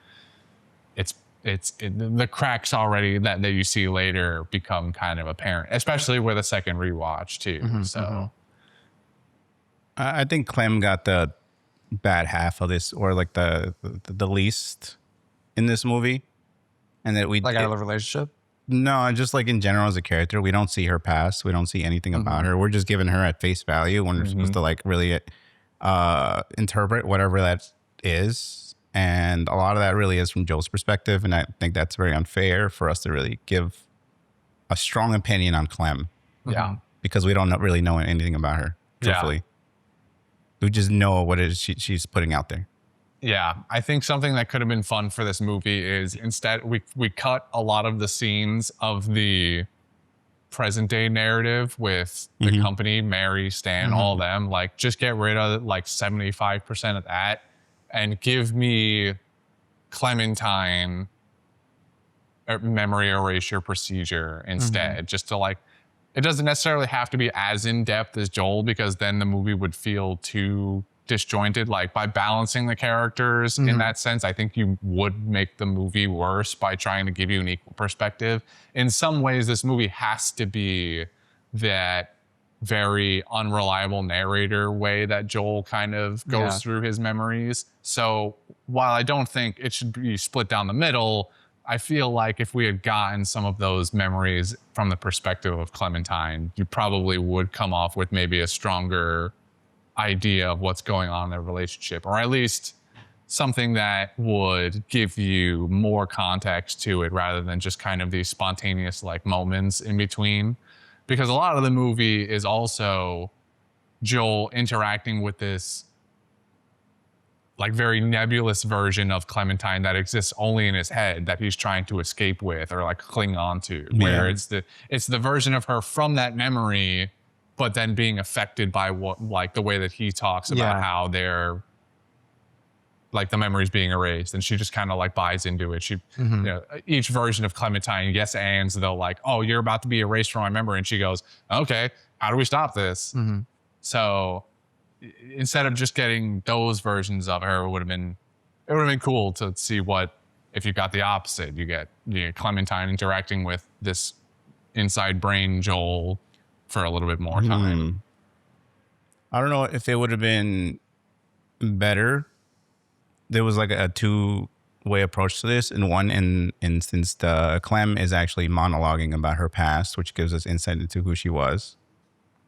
the cracks already that you see later become kind of apparent, especially with a second rewatch too. So I think Clem got the bad half of this, or like the least in this movie, and that Like out of the relationship? No, just like in general as a character, we don't see her past. We don't see anything about her. We're just giving her at face value when we're supposed to like really interpret whatever that is. And a lot of that really is from Joel's perspective. And I think that's very unfair for us to really give a strong opinion on Clem. Yeah. Because we don't really know anything about her, truthfully. We just know what it is she's putting out there. Yeah, I think something that could have been fun for this movie is instead we cut a lot of the scenes of the present day narrative with the company, Mary, Stan, all of them. Like, just get rid of like 75% of that and give me Clementine memory erasure procedure instead. Just to like, it doesn't necessarily have to be as in depth as Joel, because then the movie would feel too disjointed. Like, by balancing the characters in that sense, I think you would make the movie worse by trying to give you an equal perspective. In some ways, this movie has to be that very unreliable narrator way that Joel kind of goes through his memories. So while I don't think it should be split down the middle, I feel like if we had gotten some of those memories from the perspective of Clementine, you probably would come off with maybe a stronger idea of what's going on in their relationship, or at least something that would give you more context to it rather than just kind of these spontaneous like moments in between. Because a lot of the movie is also Joel interacting with this like very nebulous version of Clementine that exists only in his head that he's trying to escape with or like cling on to, where it's the version of her from that memory, but then being affected by what, like the way that he talks about how they're like the memories being erased, and she just kind of like buys into it. She, you know, each version of Clementine, yes, ands, they'll like, oh, you're about to be erased from my memory, and she goes, okay, how do we stop this? So instead of just getting those versions of her, it would have been cool to see what if you got the opposite. You get Clementine interacting with this inside brain Joel for a little bit more time. I don't know if it would have been better. There was like a two-way approach to this. In one instance, the Clem is actually monologuing about her past, which gives us insight into who she was.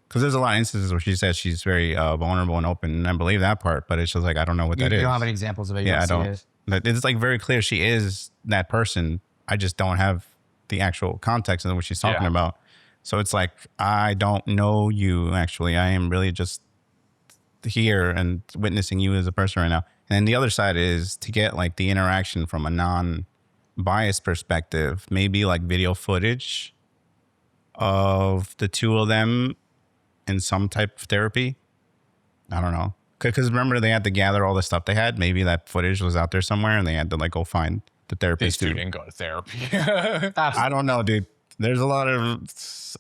Because there's a lot of instances where she says she's very vulnerable and open, and I believe that part, but it's just like, I don't know what that is. You don't have any examples of it. Yeah, I don't. But it's like very clear she is that person. I just don't have the actual context of what she's talking about. So it's like, I don't know you, actually. I am really just here and witnessing you as a person right now. And then the other side is to get like the interaction from a non-biased perspective, maybe like video footage of the two of them in some type of therapy. I don't know. Because remember, they had to gather all the stuff they had. Maybe that footage was out there somewhere and they had to like go find the therapist. These two didn't go to therapy. I don't know, dude. There's a lot of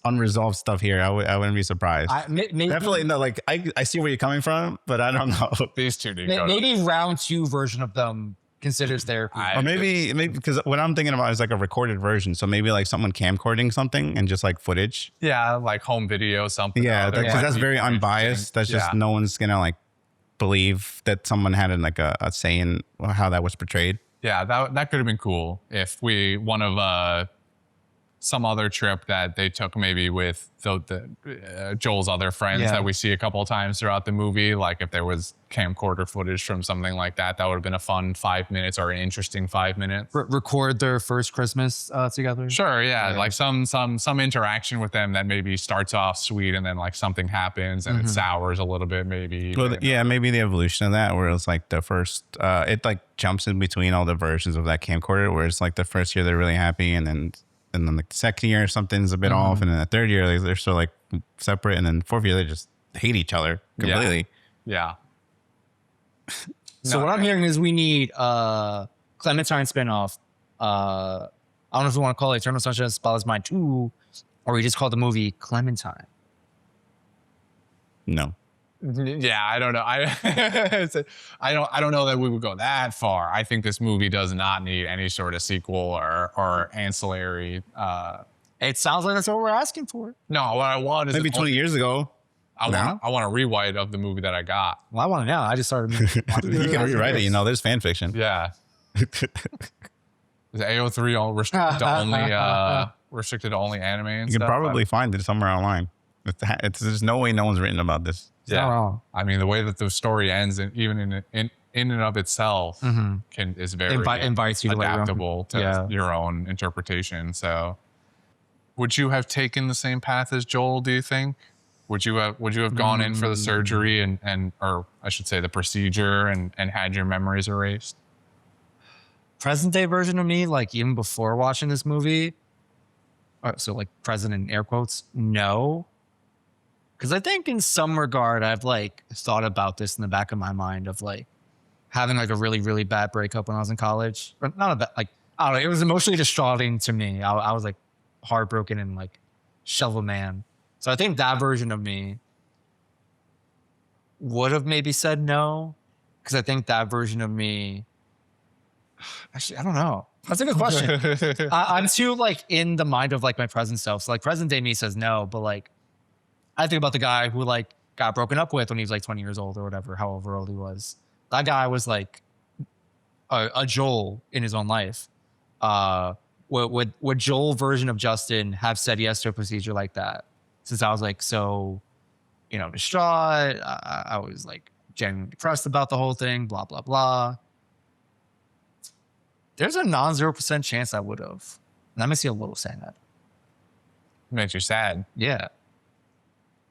unresolved stuff here. I wouldn't be surprised. Definitely no. Like I see where you're coming from, but I don't know. These two didn't go. Maybe round two version of them considers therapy. Or maybe because what I'm thinking about is like a recorded version. So maybe like someone camcording something and just like footage. Yeah, like home video, something. Yeah, because that's very unbiased. That's just no one's gonna like believe that someone had like a say in how that was portrayed. Yeah, that could have been cool if one of some other trip that they took maybe with Joel's other friends that we see a couple of times throughout the movie. Like if there was camcorder footage from something like that, that would have been a fun 5 minutes or an interesting 5 minutes. Record their first Christmas together. Sure, yeah, like some interaction with them that maybe starts off sweet and then like something happens and it sours a little bit maybe. Well, yeah, maybe the evolution of that where it's like the first, it like jumps in between all the versions of that camcorder where it's like the first year they're really happy and then like the second year something's a bit off, and then the third year like, they're still like separate, and then fourth year they just hate each other completely. Yeah. So what I'm hearing is we need Clementine spinoff. I don't know if we want to call it Eternal Sunshine of the Spotless Mind 2, or we just call the movie Clementine. No. Yeah, I don't know. I don't know that we would go that far. I think this movie does not need any sort of sequel or ancillary. It sounds like that's what we're asking for. No, what I want is maybe 20 years ago. I want a rewrite of the movie that I got. Well, I want it now. I just started. You can rewrite it. You know, there's fan fiction. Yeah. Is AO3 all restricted to only anime and you stuff? can probably find it somewhere online. There's no way no one's written about this. Yeah, I mean the way that the story ends, and even in and of itself, is very invites you adaptable to your own interpretation. So, would you have taken the same path as Joel? Do you think? Would you have gone in for the surgery and or I should say the procedure and had your memories erased? Present day version of me, like even before watching this movie, so like present in air quotes, no. Because I think in some regard, I've like thought about this in the back of my mind of like having like a really, really bad breakup when I was in college. Or not a bad, like, I don't know. It was emotionally distraughting to me. I was like heartbroken and like shovel man. So I think that version of me would have maybe said no. Because I think that version of me, actually, I don't know. That's a good question. I'm too like in the mind of like my present self. So like present day me says no, but like, I think about the guy who like got broken up with when he was like 20 years old or whatever, however old he was. That guy was like a Joel in his own life. Would Joel version of Justin have said yes to a procedure like that? Since I was like so, distraught. I was like genuinely depressed about the whole thing. Blah blah blah. There's a non-0% chance I would have. And that makes me a little sad. Makes you sad. Yeah.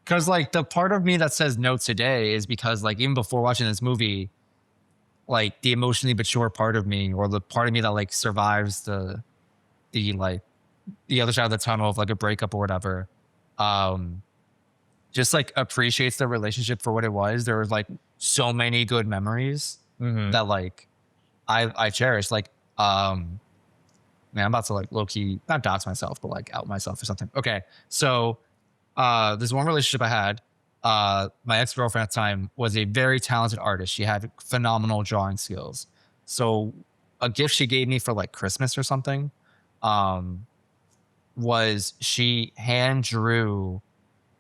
Because like the part of me that says no today is because like even before watching this movie, like the emotionally mature part of me, or the part of me that like survives the like the other side of the tunnel of like a breakup or whatever, just like appreciates the relationship for what it was. There was like so many good memories that like I cherish. Like man, I'm about to like low key not dox myself, but like out myself or something. Okay, so there's one relationship I had. My ex-girlfriend at the time was a very talented artist. She had phenomenal drawing skills. So a gift she gave me for like Christmas or something was she hand drew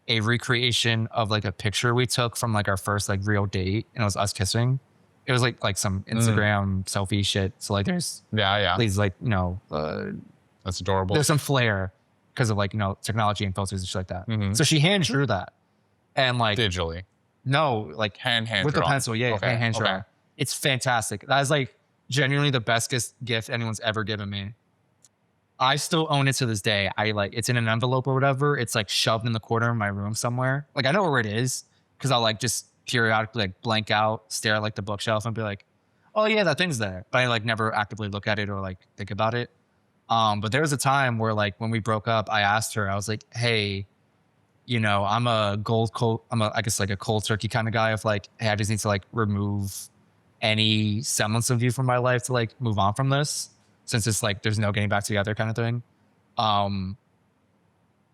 a recreation of like a picture we took from like our first like real date, and it was us kissing. It was like some Instagram selfie shit. So like there's these like that's adorable. There's some flair because of like technology and filters and shit like that. So she hand drew that, and like digitally. No, like hand with drawn. the pencil. Yeah, Okay. hand drawn. Okay. It's fantastic. That is like genuinely the best gift anyone's ever given me. I still own it to this day. It's in an envelope or whatever. It's like shoved in the corner of my room somewhere. Like I know where it is because I'll like just periodically like blank out, stare at like the bookshelf and be like, oh yeah, that thing's there. But I like never actively look at it or like think about it. But there was a time where like when we broke up, I asked her, I was like, hey, I'm a I guess like a cold turkey kind of guy of like, hey, I just need to like remove any semblance of you from my life to like move on from this, since it's like there's no getting back together kind of thing.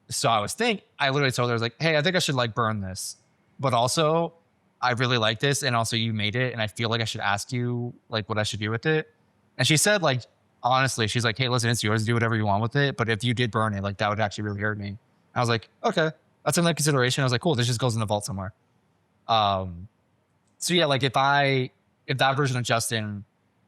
So I literally told her, I was like, hey, I think I should like burn this. But also I really like this, and also you made it, and I feel like I should ask you like what I should do with it. And she said, like, honestly, she's like, hey, listen, it's yours, do whatever you want with it. But if you did burn it, like that would actually really hurt me. I was like, okay, that's in that consideration. I was like, cool, this just goes in the vault somewhere. So yeah, like if that version of Justin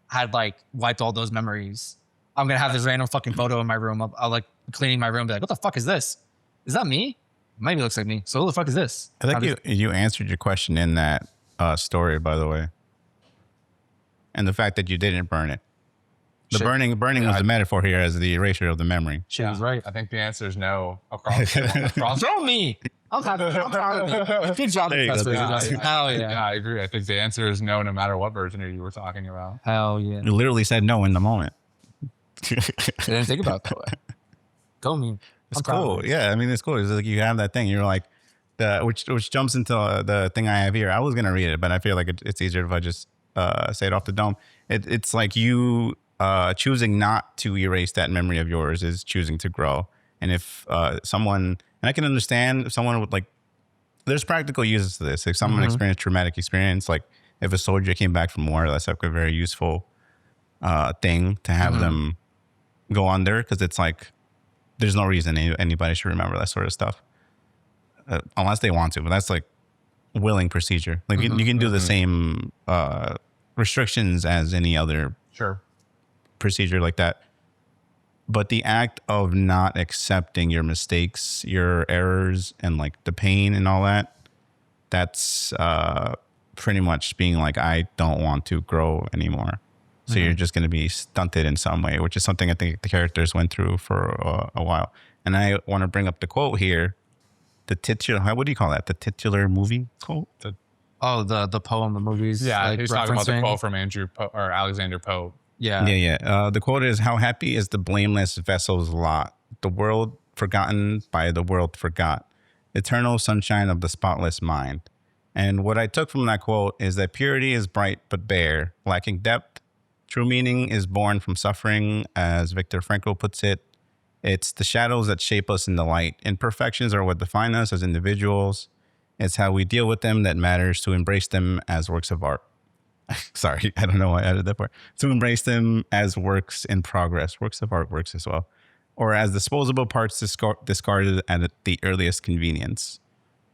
had like wiped all those memories, I'm gonna have this random fucking photo in my room. I'll like cleaning my room, and be like, what the fuck is this? Is that me? Maybe looks like me. So who the fuck is this? I think you answered your question in that story, by the way. And the fact that you didn't burn it. The burning was the metaphor here as the erasure of the memory. She was right. I think the answer is no. Across Throw me. I'm proud of me. Good job. There you go. Hell yeah. Yeah, I agree. I think the answer is no matter what version of you were talking about. Hell yeah. You literally said no in the moment. I didn't think about it that way. Go me. It's cool. Yeah, I mean, it's cool. It's like you have that thing. You're like, which jumps into the thing I have here. I was going to read it, but I feel like it's easier if I just say it off the dome. It's like you choosing not to erase that memory of yours is choosing to grow. And if someone, and I can understand if someone would like, there's practical uses to this. If someone experienced traumatic experience, like if a soldier came back from war, that's like a very useful thing to have them go under, because it's like, there's no reason anybody should remember that sort of stuff unless they want to, but that's like willing procedure. Like you can do the same restrictions as any other procedure like that. But the act of not accepting your mistakes, your errors, and like the pain and all that, that's pretty much being like, I don't want to grow anymore. So you're just going to be stunted in some way, which is something I think the characters went through for a while. And I want to bring up the quote here. The titular, what do you call that? The titular movie quote? The poem, the movies. Yeah, like he's talking about the referencing. quote from Alexander Pope. Yeah. The quote is, how happy is the blameless vessel's lot, the world forgotten by the world forgot, eternal sunshine of the spotless mind. And what I took from that quote is that purity is bright but bare, lacking depth. True meaning is born from suffering, as Viktor Frankl puts it. It's the shadows that shape us in the light. Imperfections are what define us as individuals. It's how we deal with them that matters, to embrace them as works of art. Sorry, I don't know why I added that part. To embrace them as works in progress. Works of art works as well. Or as disposable parts discarded at the earliest convenience.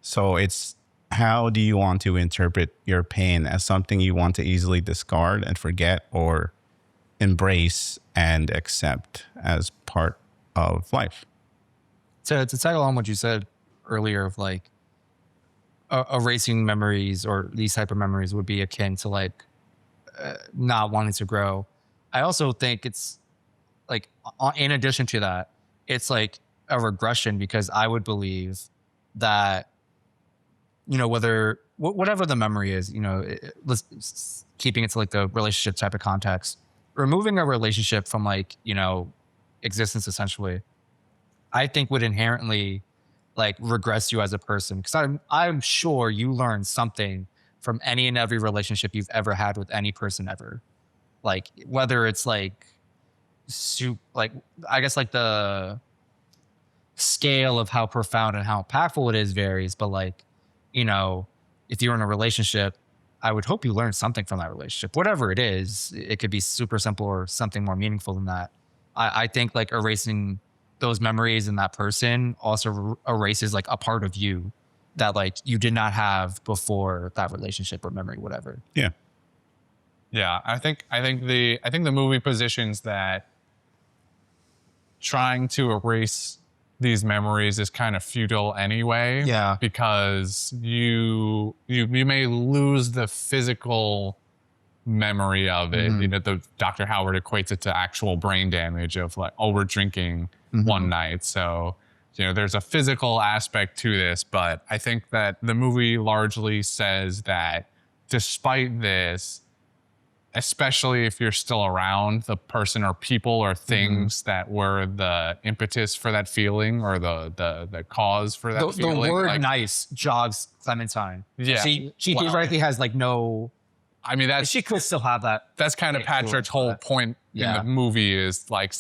So it's how do you want to interpret your pain as something you want to easily discard and forget, or embrace and accept as part of life? To tackle on what you said earlier of like erasing memories or these type of memories would be akin to like not wanting to grow. I also think it's like in addition to that, it's like a regression, because I would believe that, you know, whatever the memory is, you know, keeping it to like the relationship type of context, removing a relationship from like, you know, existence essentially, I think would inherently like regress you as a person. Because I'm sure you learned something from any and every relationship you've ever had with any person ever. Like whether it's like like I guess like the scale of how profound and how impactful it is varies, but like, you know, if you're in a relationship, I would hope you learn something from that relationship, whatever it is. It could be super simple or something more meaningful than that. I think like erasing those memories in that person also erases like a part of you that like you did not have before that relationship or memory, whatever. Yeah. Yeah, I think the movie positions that trying to erase these memories is kind of futile anyway. Yeah. Because you may lose the physical memory of it. You know, the Dr. Howard equates it to actual brain damage of like, oh, we're drinking one night. So, you know, there's a physical aspect to this, but I think that the movie largely says that despite this, especially if you're still around the person or people or things that were the impetus for that feeling or the cause for that feeling. The word like, nice jogs Clementine. Yeah. She theoretically has like no, I mean, she could still have that. that's kind of Patrick's whole point in the movie is like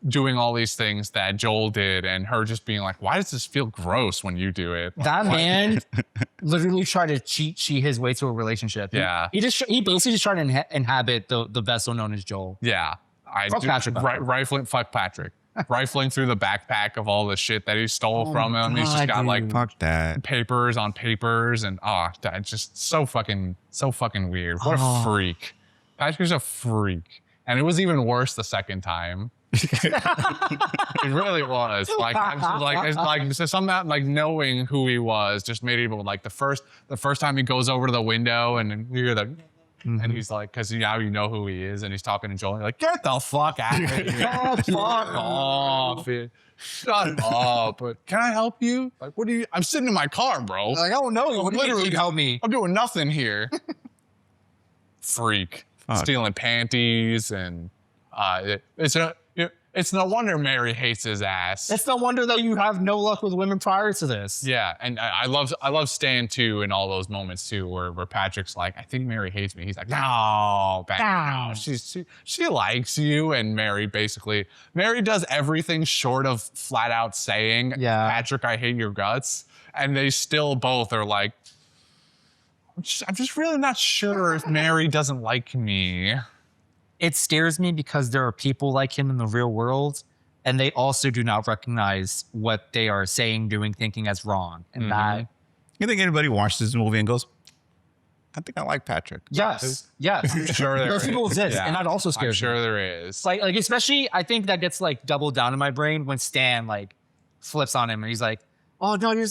doing all these things that Joel did and her just being like, why does this feel gross when you do it? That man literally tried to cheat his way to a relationship. Yeah. He basically just tried to inhabit the vessel known as Joel. Yeah. Fuck Patrick. Fuck Patrick. Rifling through the backpack of all the shit that he stole from him. He's just got like Fuck that. papers on papers and that's just so fucking weird. What a freak. Patrick's a freak. And it was even worse the second time. It really was. Like, I'm just, like, it's like so somehow like knowing who he was just made it even like the first time he goes over to the window and you hear the and he's like, because now you know who he is, and he's talking to Joel. And you're like, get the fuck out of here! Fuck off! Shut up! But can I help you? Like, what do you? I'm sitting in my car, bro. Like, I don't know. What literally help me? I'm doing nothing here. Freak. Fuck. Stealing panties and it's no wonder Mary hates his ass. It's no wonder that you have no luck with women prior to this. Yeah, and I love Stan too in all those moments too, where Patrick's like, I think Mary hates me. He's like, no, no, she likes you, and Mary does everything short of flat out saying, Patrick, I hate your guts, and they still both are like, I'm just really not sure if Mary doesn't like me. It scares me because there are people like him in the real world, and they also do not recognize what they are saying, doing, thinking as wrong. And that, You think anybody watches this movie and goes, I think I like Patrick? yes. I'm sure there Those people exist, Yeah. and that also scares I'm sure me. there is. Like especially, I think that gets like doubled down in my brain when Stan like flips on him and he's like, "Oh no, you're."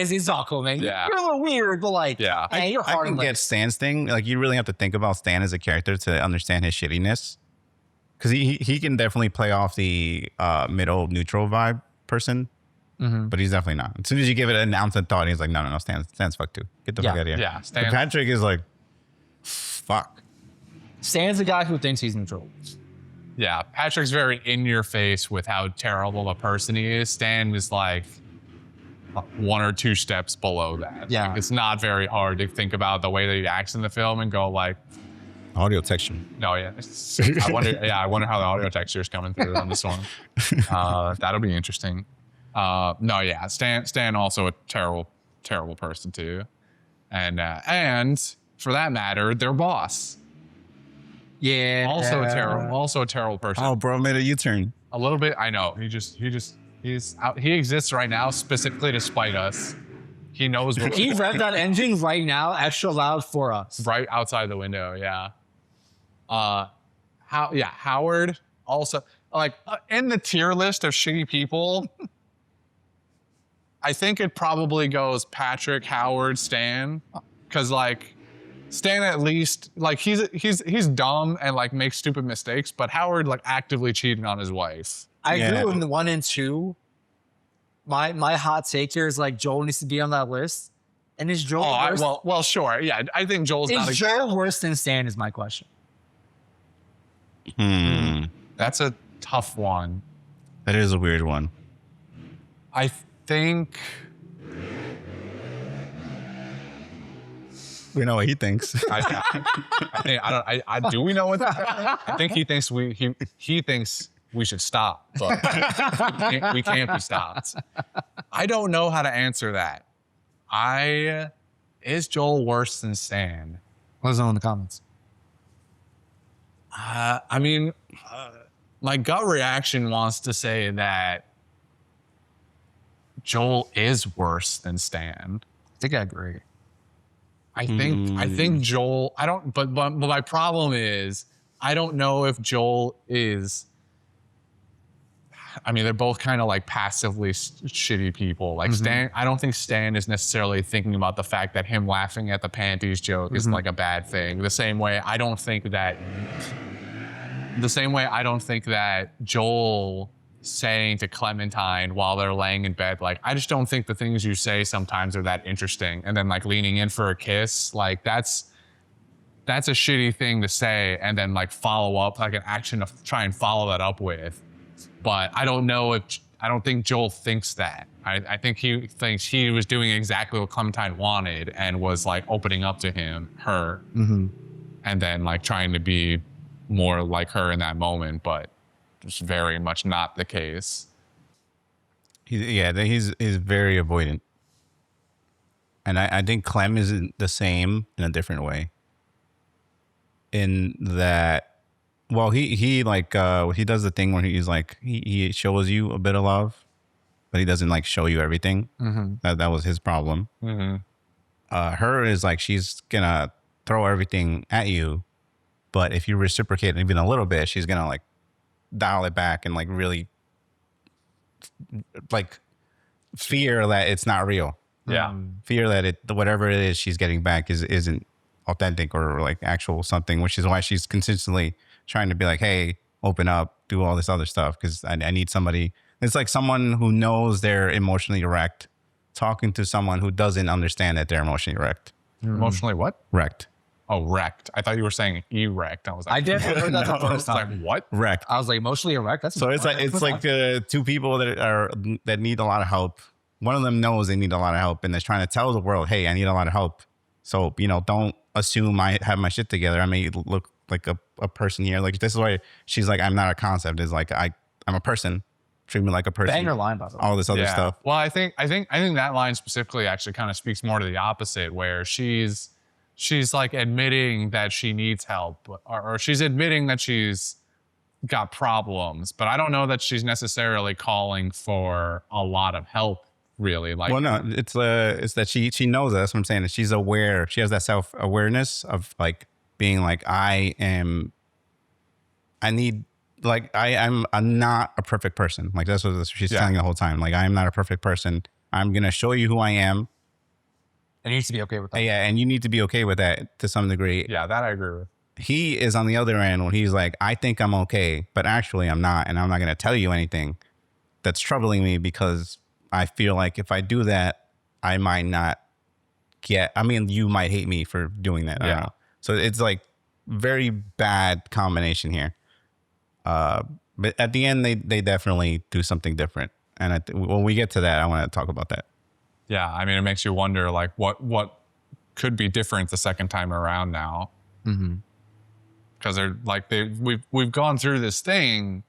He's all cool, man. Yeah. You're a little weird, but like, Yeah. hey, you're I hard. can get Stan's thing. Like, you really have to think about Stan as a character to understand his shittiness. Because he can definitely play off the middle neutral vibe person, but he's definitely not. As soon as you give it an ounce of thought, he's like, no, Stan's fucked too. Get the fuck out of here. Yeah, Stan. But Patrick is like, fuck. Stan's the guy who thinks he's neutral. Yeah, Patrick's very in your face with how terrible a person he is. Stan is like one or two steps below that. Yeah. Like, it's not very hard to think about the way that he acts in the film and go like, Audio texture. no, yeah. I wonder how the audio texture is coming through on this one. That'll be interesting. No, yeah. Stan also a terrible person too. And for that matter, their boss. Yeah. Also a terrible person. Oh, bro made a U-turn. A little bit. I know. He just He's out. He exists right now specifically to spite us. He knows we're He read that engine right now, extra loud for us. right outside the window. Yeah. Howard also like in the tier list of shitty people. I think it probably goes Patrick, Howard, Stan, because like Stan at least like he's dumb and like makes stupid mistakes, but Howard like actively cheated on his wife. I Yeah. agree with 1 and 2. My hot take here is like Joel needs to be on that list. And is Joel worse? Well, sure, yeah. I think Joel's not. Is Joel worse than Stan? Is my question. That's a tough one. That is a weird one. I think. We know what he thinks. Do we know what? I think he thinks he thinks we should stop, but we can't be stopped. I don't know how to answer that. Is Joel worse than Stan? Let us know in the comments. I mean, my gut reaction wants to say that Joel is worse than Stan. I think I agree. I think Joel. I don't. But my problem is I don't know if Joel is. I mean, they're both kind of like passively shitty people. Like Stan, I don't think Stan is necessarily thinking about the fact that him laughing at the panties joke is like a bad thing. The same way I don't think that Joel saying to Clementine while they're laying in bed, like, I just don't think the things you say sometimes are that interesting. And then like leaning in for a kiss, like that's a shitty thing to say and then like follow up, like an action to try and follow that up with. But I don't think Joel thinks that. I think he thinks he was doing exactly what Clementine wanted and was like opening up to her, and then like trying to be more like her in that moment, but just very much not the case. He's very avoidant. And I think Clem is the same in a different way. In that, well, he does the thing where he's like, he shows you a bit of love, but he doesn't like show you everything. That was his problem. Her is like, she's gonna throw everything at you, but if you reciprocate even a little bit, she's gonna like dial it back and like really like fear that it's not real. Yeah. Fear that whatever it is she's getting back isn't authentic or like actual something, which is why she's consistently trying to be like, hey, open up, do all this other stuff, because I need somebody. It's like someone who knows they're emotionally wrecked talking to someone who doesn't understand that they're emotionally wrecked. Emotionally what? Wrecked. Oh, wrecked. I thought you were saying erect. I was like, I did heard that the first I was time. like, what? Wrecked. I was like emotionally erect. That's So it's like two people that need a lot of help. One of them knows they need a lot of help and is trying to tell the world, hey, I need a lot of help. So, don't assume I have my shit together. I may look like a person here. Like, this is why she's like, I'm not a concept. It's like, I'm a person. Treat me like a person. banger line, by the way. All this other stuff. Well, I think that line specifically actually kind of speaks more to the opposite, where she's like admitting that she needs help, or she's admitting that she's got problems, but I don't know that she's necessarily calling for a lot of help, really. Like, Well, no, it's that she knows that. That's what I'm saying. That she's aware. She has that self-awareness of like being like, I'm not a perfect person. Like, that's what she's telling the whole time. Like, I'm not a perfect person. I'm going to show you who I am. And you need to be okay with that. Yeah. And you need to be okay with that to some degree. yeah, that I agree with. He is on the other end when he's like, I think I'm okay, but actually I'm not. And I'm not going to tell you anything that's troubling me, because I feel like if I do that, I might not you might hate me for doing that. I don't know. So it's like very bad combination here. But at the end, they definitely do something different. And when we get to that, I want to talk about that. Yeah, I mean, it makes you wonder, like, what could be different the second time around now. Because they're like, we've gone through this thing,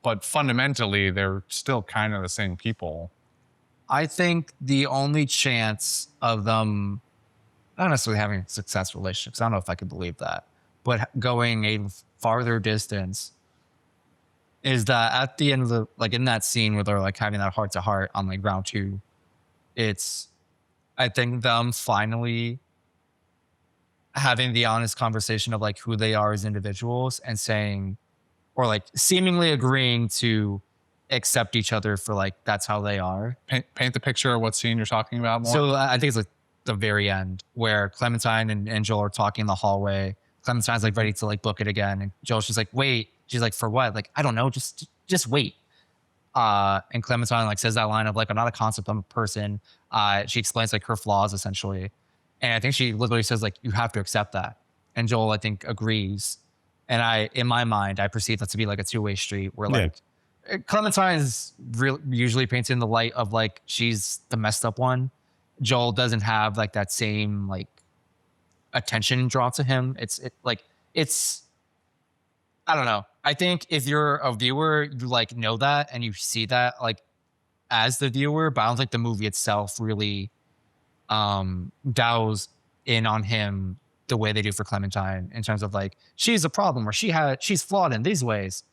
but fundamentally they're still kind of the same people. I think the only chance of them not necessarily having a successful relationship, 'cause I don't know if I could believe that, but going a farther distance is that at the end of the like in that scene where they're like having that heart to heart on like round 2, it's I think them finally having the honest conversation of like who they are as individuals and saying or like seemingly agreeing to accept each other for like that's how they are. Paint the picture of what scene you're talking about more. So I think it's like the very end where Clementine and Joel are talking in the hallway. Clementine's like ready to like book it again, and Joel's just like, wait. She's like, for what? Like, I don't know. Just wait. And Clementine like says that line of like, I'm not a concept, I'm a person. She explains like her flaws essentially, and I think she literally says like, you have to accept that. And Joel I think agrees. And in my mind, I perceive that to be like a two-way street where like Clementine is usually painted in the light of like she's the messed up one. Joel doesn't have like that same like attention drawn to him. It's I don't know. I think if you're a viewer, you like know that and you see that like as the viewer, but I don't think the movie itself really dows in on him the way they do for Clementine in terms of like she's a problem or she's flawed in these ways.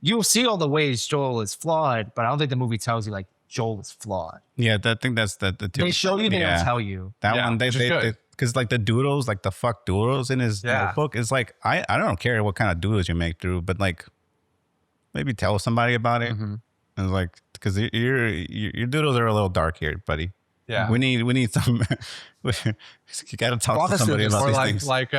You'll see all the ways Joel is flawed, but I don't think the movie tells you like Joel is flawed. Yeah, I think that's the They show you, they don't tell you. That one they because like the doodles, like the fuck doodles in his notebook is like I don't care what kind of doodles you make through, but like maybe tell somebody about it. And it's like because your doodles are a little dark here, buddy. Yeah, we need some. You got to talk to somebody about these things. Like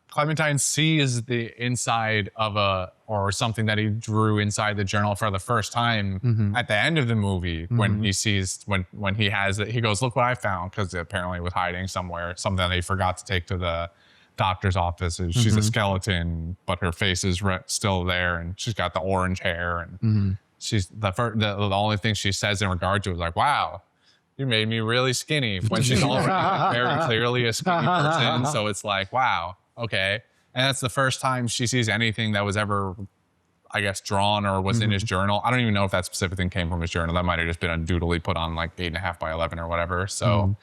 Clementine sees the inside of or something that he drew inside the journal for the first time at the end of the movie when he sees when he has it. He goes, look what I found, because apparently it was hiding somewhere, something that he forgot to take to the doctor's office. She's a skeleton, but her face is still there, and she's got the orange hair, and she's the only thing she says in regard to it is like, wow, you made me really skinny, when she's already very clearly a skinny person. So it's like, wow. Okay. And that's the first time she sees anything that was ever, I guess, drawn or was in his journal. I don't even know if that specific thing came from his journal. That might have just been a doodle he put on like 8.5 by 11 or whatever. So,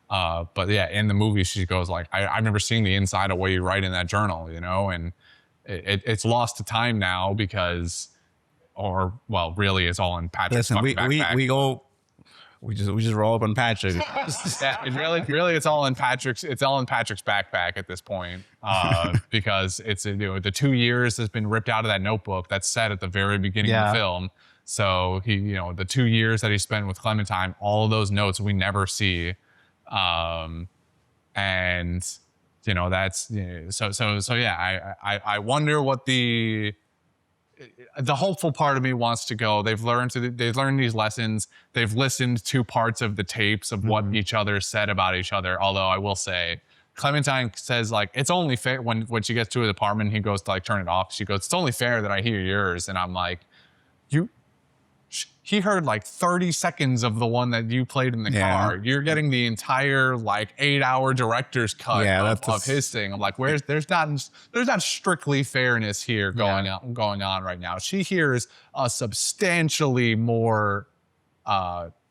but yeah, in the movie, she goes like, I've never seen the inside of what you write in that journal, you know, and it's lost to time now because, really it's all in Patrick's backpack. We just roll up on Patrick. Yeah, it's all in Patrick's backpack at this point, because it's the 2 years has been ripped out of that notebook that's set at the very beginning of the film. So he, the 2 years that he spent with Clementine, all of those notes we never see, and that's so yeah. I wonder what the hopeful part of me wants to go. They've learned these lessons. They've listened to parts of the tapes of what each other said about each other. Although I will say, Clementine says like, it's only fair when she gets to his apartment, he goes to like turn it off. She goes, it's only fair that I hear yours. And I'm like, he heard like 30 seconds of the one that you played in the car. You're getting the entire like 8-hour director's cut of his thing. I'm like, there's not strictly fairness here going on right now. She hears a substantially more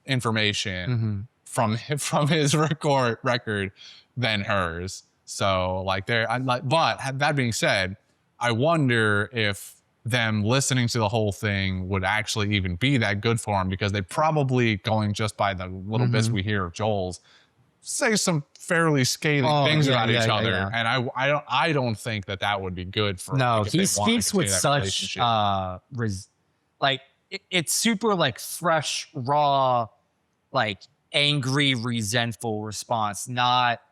information from his record than hers. So like but that being said, I wonder if them listening to the whole thing would actually even be that good for him, because they probably, going just by the little bits we hear of Joel's, say some fairly scathing things about each other. Yeah. And I don't think that would be good for him. He speaks with such it's super like fresh, raw, like angry, resentful response. Not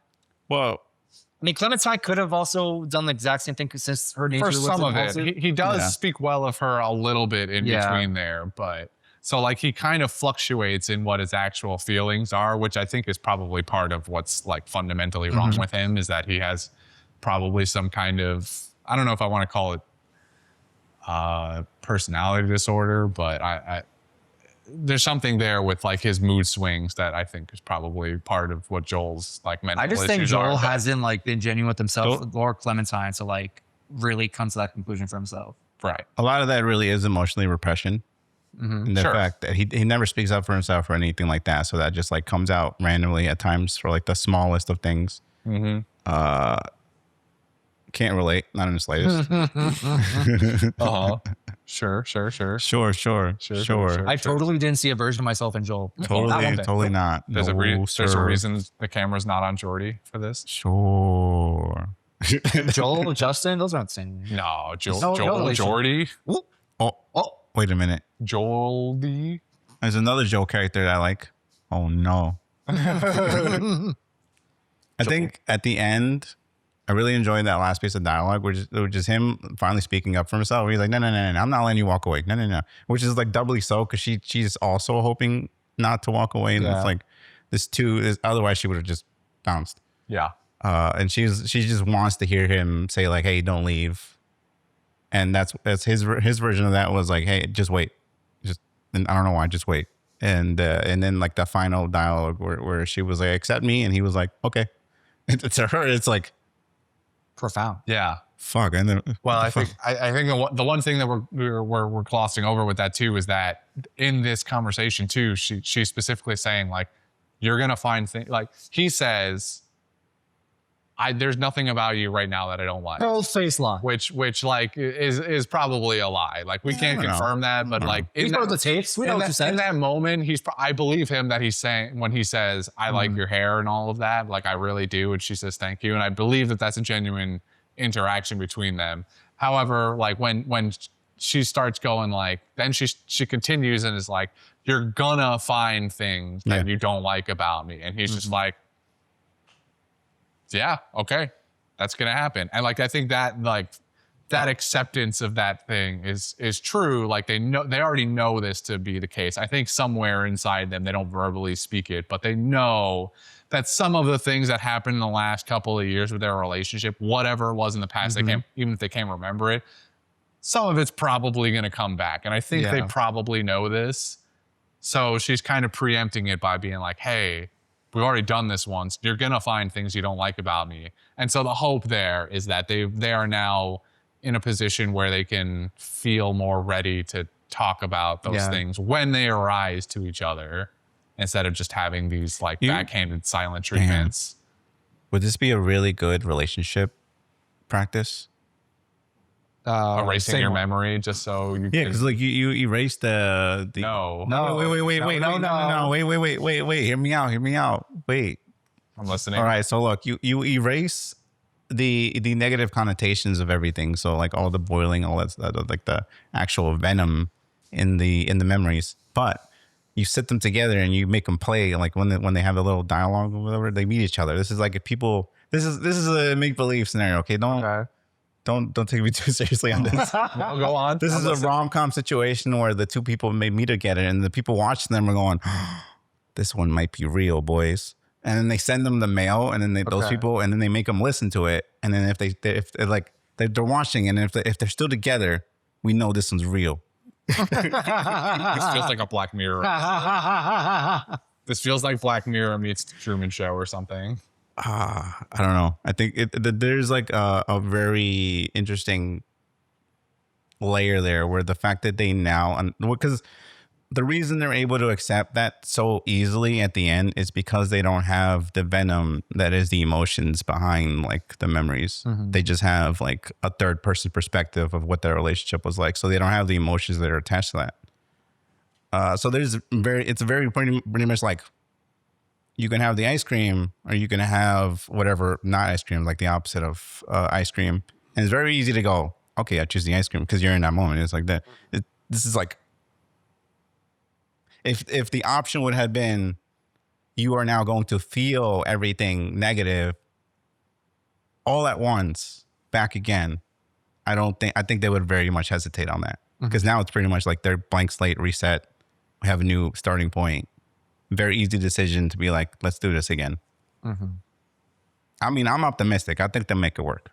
I mean, Clementine could have also done the exact same thing since her nature was some impulsive. of it. He does speak well of her a little bit in between there, but so like he kind of fluctuates in what his actual feelings are, which I think is probably part of what's like fundamentally wrong with him, is that he has probably some kind of, I don't know if I want to call it personality disorder, but I there's something there with like his mood swings that I think is probably part of what Joel's like mental issues are. I just think Joel hasn't like been genuine with himself or Clementine to like really come to that conclusion for himself. Right. A lot of that really is emotionally repression. And the fact that he never speaks up for himself or anything like that. So that just like comes out randomly at times for like the smallest of things. Can Can't relate. Not in the slightest. Uh-huh. Sure. I totally didn't see a version of myself in Joel. Not one bit. Totally not. There's No, there's a sir. reason the camera's not on Jordy for this. Sure. Joel, Justin, those aren't the same. No, No Joel, relation. Jordy, Oh, wait a minute. Joldy. There's another Joe character that I like. Oh no. I think at the end, I really enjoyed that last piece of dialogue, which is him finally speaking up for himself. He's like, no, I'm not letting you walk away. No. Which is like doubly so because she's also hoping not to walk away. And Yeah. it's like otherwise she would have just bounced. Yeah. And she just wants to hear him say like, hey, don't leave. And that's his version of that was like, hey, just wait. And I don't know why, just wait. And then like the final dialogue where she was like, accept me. And he was like, okay. To her, it's like, Profound. Yeah. fuck. And then, Well, I think the one thing that we're glossing over with that too is that in this conversation too, she's specifically saying like, you're gonna find things like he says, there's nothing about you right now that I don't like. Old face lie. Which like is probably a lie. Like we can't I don't know. confirm that, but like We know the tapes. We know what you said. in that moment, I believe him that he's saying when he says, I like your hair and all of that, like I really do. And she says, thank you. And I believe that that's a genuine interaction between them. However, like when she starts going like, then she continues and is like, you're gonna find things that you don't like about me. And he's just like, yeah, okay, that's gonna happen. And like I think that like that acceptance of that thing is true. Like they already know this to be the case. I think somewhere inside them they don't verbally speak it, but they know that some of the things that happened in the last couple of years with their relationship, whatever it was in the past, they can't, even if they can't remember it, some of it's probably gonna come back. And I think they probably know this. So she's kind of preempting it by being like, hey, we've already done this once. You're gonna find things you don't like about me. And so the hope there is that they are now in a position where they can feel more ready to talk about those things when they arise to each other, instead of just having these like backhanded silent treatments. would this be a really good relationship practice? Erasing your memory just so you Yeah, can... because like you erase the No. Wait. Hear me out. Wait. I'm listening. All right. So look, you erase the negative connotations of everything. So like all the boiling, all that stuff, like the actual venom in the memories. But you sit them together and you make them play. Like when they have a little dialogue or whatever, they meet each other. This is like if people. This is a make believe scenario. Okay, Don't take me too seriously on this. No, go on. This is a rom-com situation where the two people may meet together and the people watching them are going, this one might be real, boys. And then they send them the mail and then those people, and then they make them listen to it. And then if they're watching and if they're still together, we know this one's real. This feels like a Black Mirror. This feels like Black Mirror meets the Truman Show or something. I don't know. I think there's like a very interesting layer there where the fact that they now, because the reason they're able to accept that so easily at the end is because they don't have the venom that is the emotions behind like the memories. They just have like a third person perspective of what their relationship was like. So they don't have the emotions that are attached to that. So it's very pretty much like, you can have the ice cream or you can have whatever, not ice cream, like the opposite of ice cream. And it's very easy to go, okay, I choose the ice cream because you're in that moment. It's like that. This is like, if the option would have been, you are now going to feel everything negative all at once back again. I think they would very much hesitate on that because now it's pretty much like their blank slate reset. We have a new starting point. Very easy decision to be like, let's do this again. I mean, I'm optimistic. I think they'll make it work.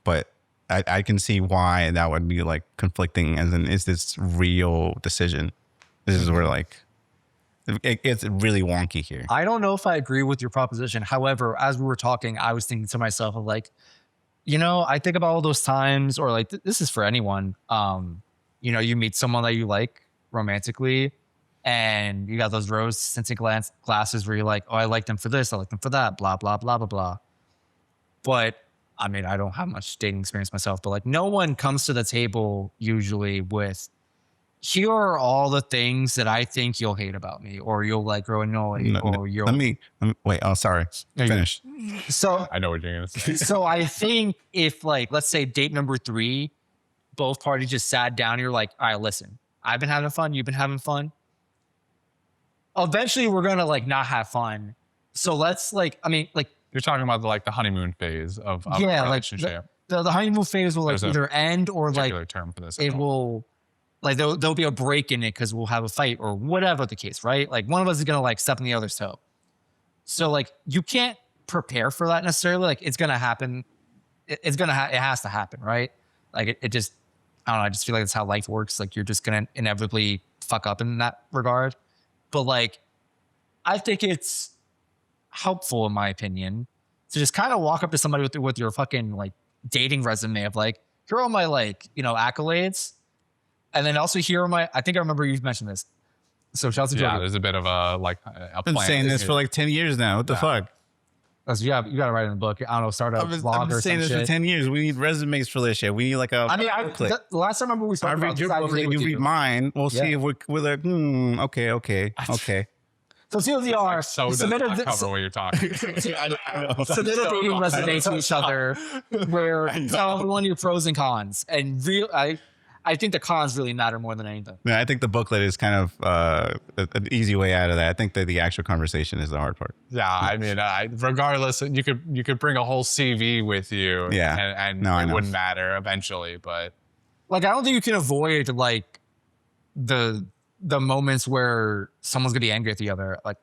But I can see why that would be like conflicting as in, is this real decision? This is where like, it's really wonky here. I don't know if I agree with your proposition. However, as we were talking, I was thinking to myself of like, I think about all those times, or like, this is for anyone. You meet someone that you like romantically, and you got those rose-tinted glasses where you're like, oh, I like them for this, I like them for that, blah, blah, blah, blah, blah. But I mean, I don't have much dating experience myself, but like no one comes to the table usually with, here are all the things that I think you'll hate about me, or you'll like grow annoyed, or you'll. Let me wait. Oh, sorry. Finish. So I know what you're gonna say. So I think if like, let's say date number 3, both parties just sat down, you're like, all right, listen, I've been having fun, you've been having fun. Eventually we're gonna like not have fun. So let's like, I mean, like You're talking about the honeymoon phase of yeah, a like relationship. the honeymoon phase will like There's a either end or like Particular term for this. it will like there'll be a break in it because we'll have a fight or whatever the case, right? Like one of us is gonna like step on the other's toe. So like you can't prepare for that necessarily. Like it's gonna happen. It has to happen, right? Like it just, I don't know. I just feel like that's how life works. Like you're just gonna inevitably fuck up in that regard. But like, I think it's helpful, in my opinion, to just kind of walk up to somebody with your fucking like dating resume of like, here are my like, accolades. And then also here are my, I think I remember you've mentioned this. So shout out to Yeah, Jordan. there's a bit of a I've been saying this for like 10 years now. What the fuck? You got to write in the book. I don't know, start a I've blog been or saying some this shit. for 10 years. We need resumes for this shit. We need like a. I mean, click. the last time I remember we I started about read this, your I book was and with you read mine. We'll see Yeah. if we're like, okay. So CLDR, so does submit not a, cover what you're talking. submit a dating resume to each other where tell everyone your pros and cons. And I think the cons really matter more than anything. Yeah, I think the booklet is kind of an easy way out of that. I think that the actual conversation is the hard part. Yeah, I mean, regardless, you could bring a whole CV with you. Yeah. and No, I it know. wouldn't matter eventually. But Like, I don't think you can avoid like the moments where someone's gonna be angry at the other. Like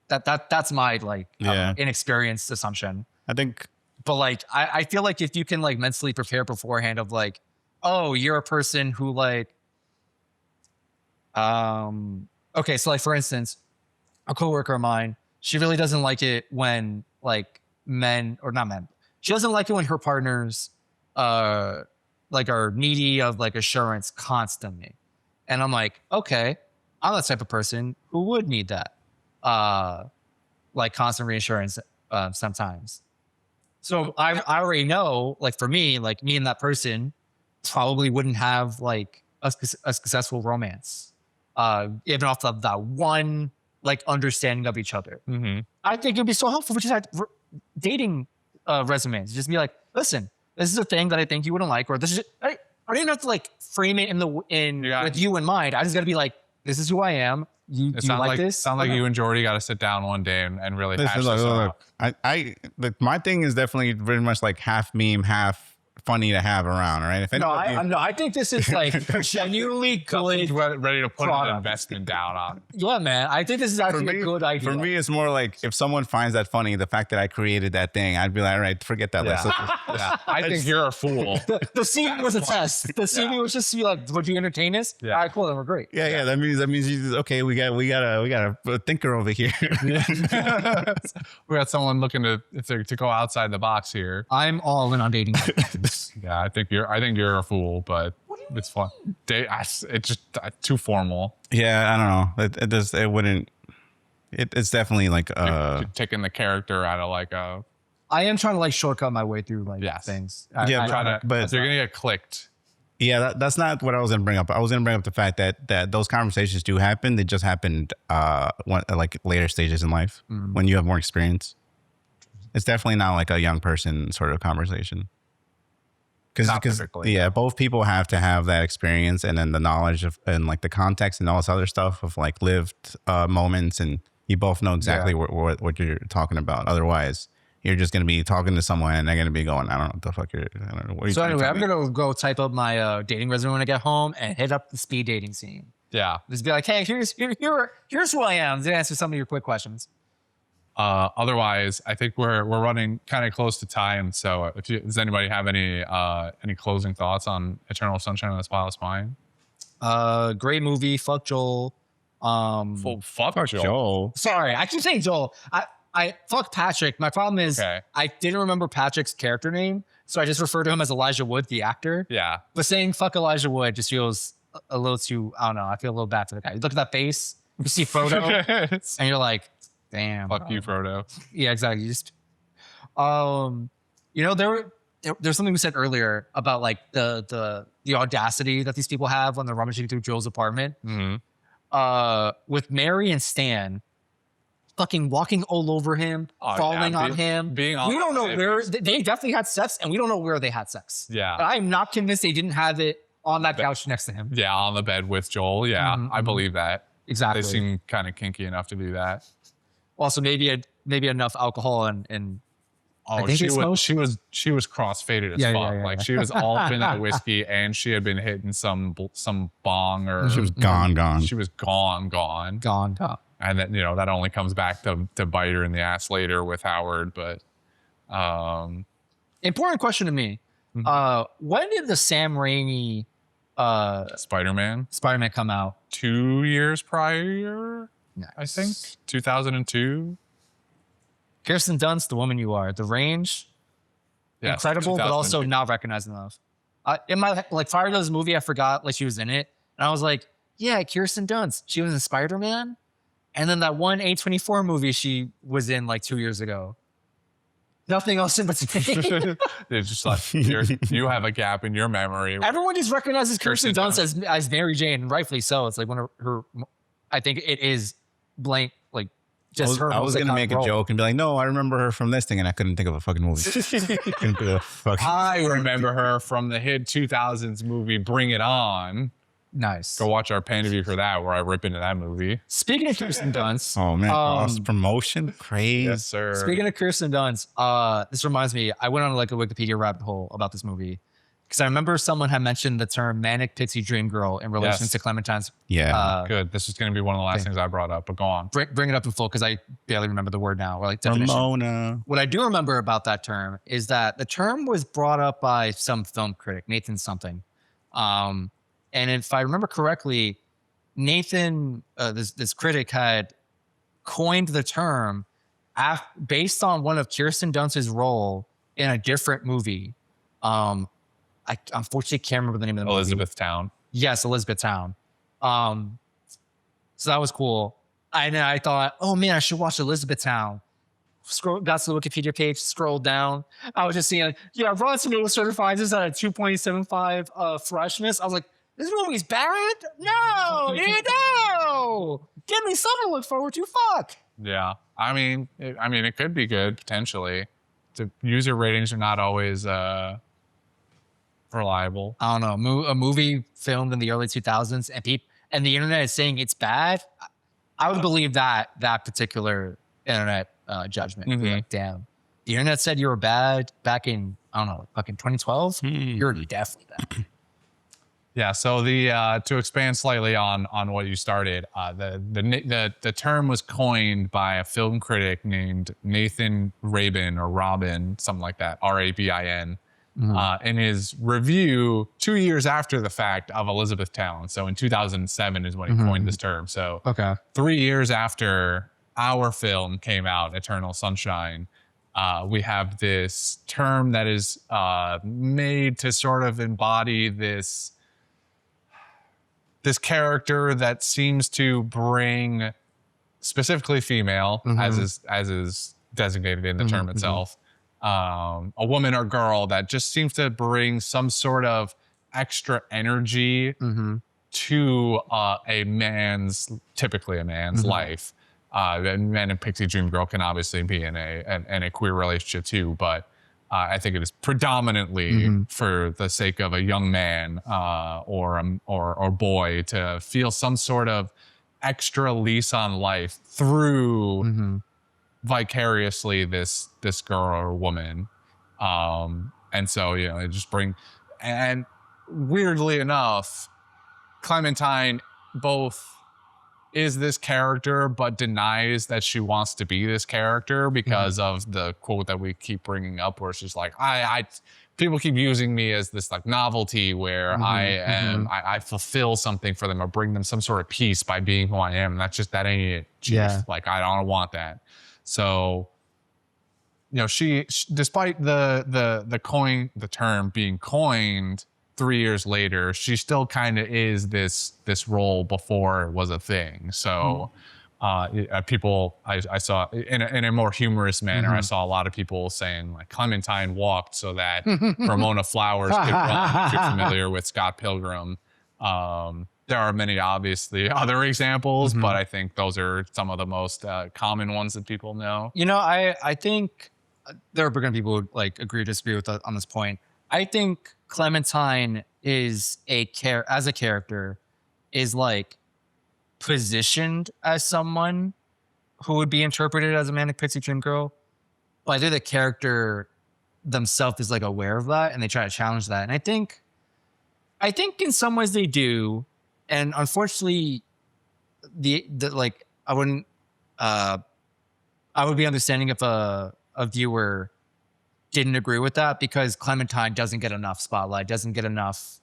that's my like inexperienced assumption. I think But like I feel like if you can like mentally prepare beforehand of like, oh, you're a person who like okay, so like for instance, a coworker of mine, she really doesn't like it when like men, or not men, she doesn't like it when her partners like are needy of like assurance constantly. And I'm like, okay, I'm the type of person who would need that. Like constant reassurance sometimes. So I already know, like for me, like me and that person probably wouldn't have like a successful romance. Even off of that one like understanding of each other. mm-hmm. I think it'd be so helpful for just like dating resumes. Just be like, listen, this is a thing that I think you wouldn't like, or this is. I don't even have to like frame it with you in mind. I just got to be like, this is who I am. You like this? Sounds like you and Jordy got to sit down one day and really hash this out. my thing is definitely very much like half meme, half funny to have around, right? If I think this is like genuinely good. Ready to put product. an investment down on. Yeah, man. I think this is actually a good idea. For me, it's more like if someone finds that funny, the fact that I created that thing, I'd be like, all right, forget that. Yeah. Yeah. I think you're a fool. The CV was a test. The CV was just to be like, would you entertain us? Yeah. All right, cool. Then we're great. Yeah. That means you okay. We got a thinker over here. We got someone looking to go outside the box here. I'm all in on dating. Yeah, I think you're a fool, but it's fun. It's just too formal. Yeah, I don't know. It wouldn't. It's definitely like You're taking the character out of like a. I am trying to like shortcut my way through like things. But you're gonna get clicked. Yeah, that's not what I was gonna bring up. I was gonna bring up the fact that those conversations do happen. They just happened like later stages in life when you have more experience. It's definitely not like a young person sort of conversation. Because both people have to have that experience and then the knowledge of and like the context and all this other stuff of like lived moments, and you both know exactly what you're talking about. Otherwise, you're just gonna be talking to someone and they're gonna be going, I don't know what the fuck you're. I don't know. What are you So anyway, I'm me? gonna go type up my dating resume when I get home and hit up the speed dating scene. Yeah. Just be like, hey, here's who I am. To answer some of your quick questions. Otherwise, I think we're running kind of close to time. So, does anybody have any closing thoughts on Eternal Sunshine of the Spotless Mind? Great movie. Fuck Joel. Fuck Joel. Sorry, I keep saying Joel. I fuck Patrick. My problem is Okay. I didn't remember Patrick's character name, so I just refer to him as Elijah Wood, the actor. Yeah. But saying fuck Elijah Wood just feels a little too. I don't know. I feel a little bad for the guy. You look at that face. You see Frodo, and you're like, damn. Fuck you, Frodo. Yeah, exactly. You just, there there's something we said earlier about like the audacity that these people have when they're rummaging through Joel's apartment. With Mary and Stan fucking walking all over him, falling on him. We don't know where they definitely had sex, and we don't know where they had sex. Yeah. But I'm not convinced they didn't have it on that couch next to him. Yeah, on the bed with Joel. Yeah, I believe that. Exactly. They seem kind of kinky enough to do that. Also, maybe enough alcohol and Oh, I think she was cross-faded as fuck. Like she was all up in that whiskey, and she had been hitting some bong, or She was gone. She was gone. And then that only comes back to bite her in the ass later with Howard. But important question to me: when did the Sam Raimi Spider-Man come out? 2 years prior, nice. I think 2002. Kirsten Dunst, The Woman You Are. The range, incredible, but also not recognized enough. In my prior to this movie, I forgot like she was in it, and I was like, yeah, Kirsten Dunst. She was in Spider-Man, and then that one A24 movie she was in like 2 years ago. Nothing else in between. It's just like you have a gap in your memory. Everyone just recognizes Kirsten Dunst as Mary Jane, and rightfully so. It's like one of her. I think it is blank. Like just her. I was gonna make a joke and be like, no, I remember her from this thing, and I couldn't think of a fucking movie. I remember her from the hit 2000s movie Bring It On. Nice. Go watch our pan review for that, where I rip into that movie. Speaking of Kirsten Dunst. Oh, man. Cross promotion? Crazy. Yes, sir. Speaking of Kirsten Dunst, this reminds me, I went on like a Wikipedia rabbit hole about this movie. Because I remember someone had mentioned the term manic pixie dream girl in relation to Clementine's. Yeah. Good. This is going to be one of the last things I brought up, but go on. Bring it up in full, because I barely remember the word now. Or like definition. Ramona. What I do remember about that term is that the term was brought up by some film critic, Nathan something. And if I remember correctly, Nathan, this critic, had coined the term based on one of Kirsten Dunst's role in a different movie. I unfortunately can't remember the name of the movie. Elizabethtown. Yes, Elizabethtown. So that was cool. And I thought, oh man, I should watch Elizabethtown. Got to the Wikipedia page, scrolled down. I was just seeing, Rotten Tomatoes certifies this at a 2.75 freshness. I was like, this movie's bad? No, no. Give me something to look forward to. Fuck. Yeah, I mean, it could be good potentially. The user ratings are not always reliable. I don't know. A movie filmed in the early 2000s and the internet is saying it's bad. I would believe that particular internet judgment. Mm-hmm. Like, damn, the internet said you were bad back in, I don't know, fucking 2012. You're definitely bad. Yeah. So to expand slightly on what you started, the term was coined by a film critic named Nathan Rabin or Robin, something like that, Rabin, in his review 2 years after the fact of Elizabethtown. So in 2007 is when he coined this term. So 3 years after our film came out, Eternal Sunshine, we have this term that is made to sort of embody this character that seems to bring, specifically female, as is designated in the term itself, a woman or girl that just seems to bring some sort of extra energy to typically a man's life. And Man and Pixie Dream Girl can obviously be in a queer relationship too, but I think it is predominantly for the sake of a young man or boy to feel some sort of extra lease on life through vicariously this girl or woman, and so it just and weirdly enough, Clementine both is this character, but denies that she wants to be this character because of the quote that we keep bringing up, where she's like, people keep using me as this like novelty where I fulfill something for them or bring them some sort of peace by being who I am. And that ain't it, chief. Yeah. Like, I don't want that. So, she despite the term being coined 3 years later, she still kind of is this role before it was a thing. So People I saw in a more humorous manner. I saw a lot of people saying like Clementine walked so that Ramona Flowers could run. If you're familiar with Scott Pilgrim, there are many obviously other examples, but I think those are some of the most common ones that people know. You know, I think there are going to be people who like agree or disagree with on this point. I think Clementine is as a character is like positioned as someone who would be interpreted as a manic pixie dream girl, but I think the character themselves is like aware of that and they try to challenge that. And I think in some ways they do, and unfortunately, the like I would be understanding if a viewer didn't agree with that, because Clementine doesn't get enough spotlight, doesn't get enough.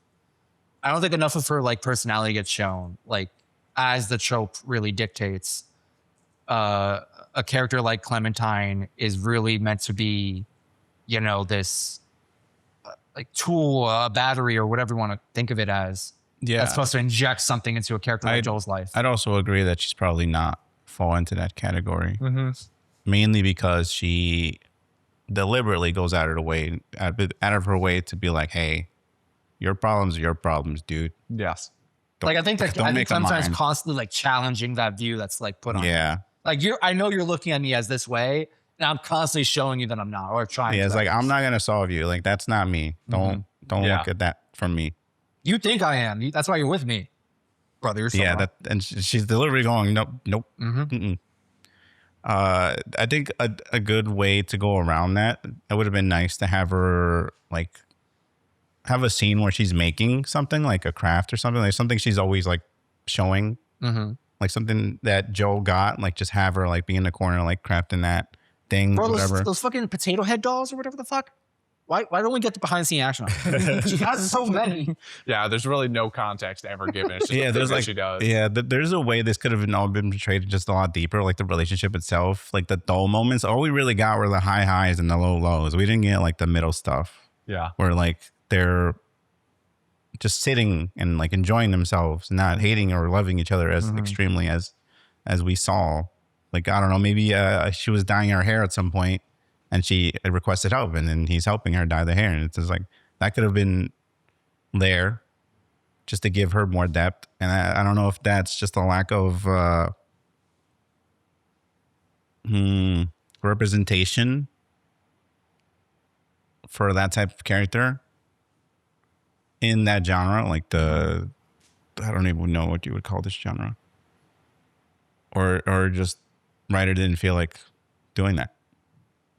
I don't think enough of her like personality gets shown, like as the trope really dictates. A character like Clementine is really meant to be, you know, this like tool, a battery, or whatever you want to think of it as. Yeah. That's supposed to inject something into a character like Joel's life. I'd also agree that she's probably not fall into that category. Mainly because she deliberately goes out of her way to be like, hey, your problems are your problems, dude. Yes. Like I think make them sometimes mine. constantly like challenging that view that's like put on. Yeah. Like I know you're looking at me as this way, and I'm constantly showing you that I'm not, or trying. Yeah, it's to. like, I'm not going to solve you. Like, that's not me. Don't Yeah. look at that from me. You think I am. That's why you're with me, brother. You're so Yeah, wrong. and she's deliberately going, nope. I think a good way to go around that, it would have been nice to have her like have a scene where she's making something like a craft or something, like something she's always like showing, like something that Joel got, like just have her like be in the corner like crafting that thing, Bro, whatever. those fucking potato head dolls or whatever the fuck. Why don't we get the behind the scene action on it? She has so many. Yeah, there's really no context ever given. It's just Yeah, there's like she does. yeah, there's a way this could have all been portrayed just a lot deeper, like the relationship itself, like the dull moments. All we really got were the high highs and the low lows. We didn't get like the middle stuff Yeah. where like they're just sitting and like enjoying themselves, not hating or loving each other as extremely as we saw. Like, I don't know, maybe she was dyeing her hair at some point and she requested help, and then he's helping her dye the hair, and it's just like that could have been there just to give her more depth. And I don't know if that's just a lack of representation for that type of character in that genre, like I don't even know what you would call this genre, or just writer didn't feel like doing that.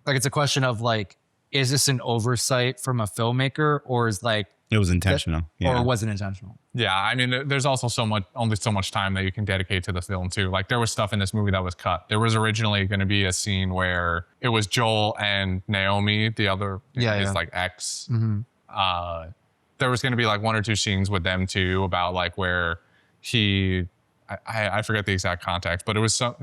Like it's a question of like, is this an oversight from a filmmaker, or is like It was intentional, yeah. or was it intentional? Yeah, I mean, there's also only so much time that you can dedicate to the film too. Like there was stuff in this movie that was cut. There was originally going to be a scene where it was Joel and Naomi, the other his like ex. There was going to be like one or two scenes with them too, about like where I forget the exact context, but it was at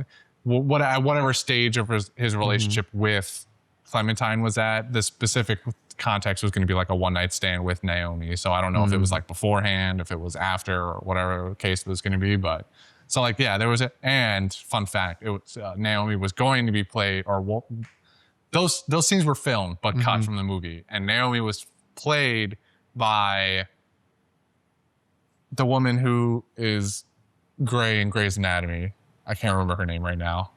whatever stage of his relationship with Clementine was at. The specific context was going to be like a one night stand with Naomi. So I don't know if it was like beforehand, if it was after, or whatever the case was going to be. But so like, yeah, there was and fun fact, it was Naomi was going to be played, or those scenes were filmed but cut from the movie, and Naomi was played by the woman who is Grey in Grey's Anatomy. I can't remember her name right now.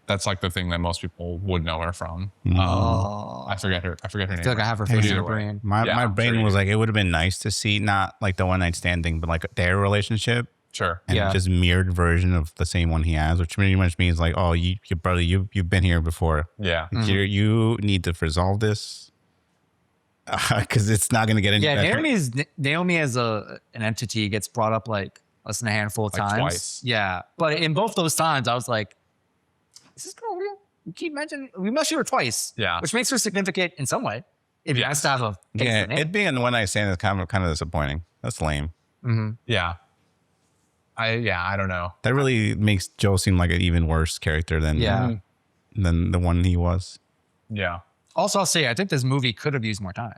That's like the thing that most people would know her from. I forget her name. I feel like I have her face in Either the way. brain. My brain was like, it would have been nice to see not like the one night standing, but like their relationship, Sure. and just mirrored version of the same one he has, which pretty much means like, oh, your brother, you've been here before. Yeah. You need to resolve this because it's not going to get any better. Naomi as an entity gets brought up like less than a handful of Like times. twice. Yeah, but in both those times, I was like, "Is this girl real?" We keep mentioning we mentioned her twice. Yeah. which makes her significant in some way. If you has to have a Yeah, name. it being the one night stand is kind of disappointing. That's lame. Yeah. I don't know. That really makes Joe seem like an even worse character than than the one he was. Yeah. Also, I'll say I think this movie could have used more time.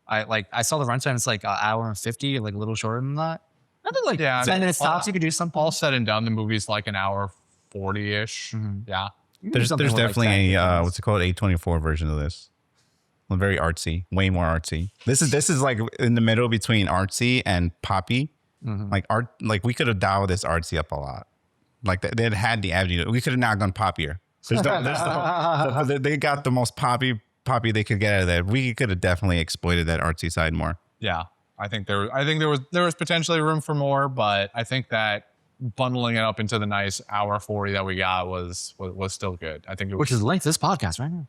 I saw the runtime; it's like an hour and 50, like a little shorter than that. I think like Yeah, 10 minutes tops, you could do something. All said and done, the movie's like an hour 40-ish. Yeah. You could do There's something with, like, definitely 10, 15 a minutes. what's it called, A24 version of this. Very artsy, way more artsy. This is like in the middle between artsy and poppy. Like art, like we could have dialed this artsy up a lot. Like they had the avenue. We could have now gone poppier. They got the most poppy they could get out of that. We could have definitely exploited that artsy side more. Yeah. I think there was potentially room for more, but I think that bundling it up into the nice hour 40 that we got was still good. I think it was, Which is the length of this podcast right now.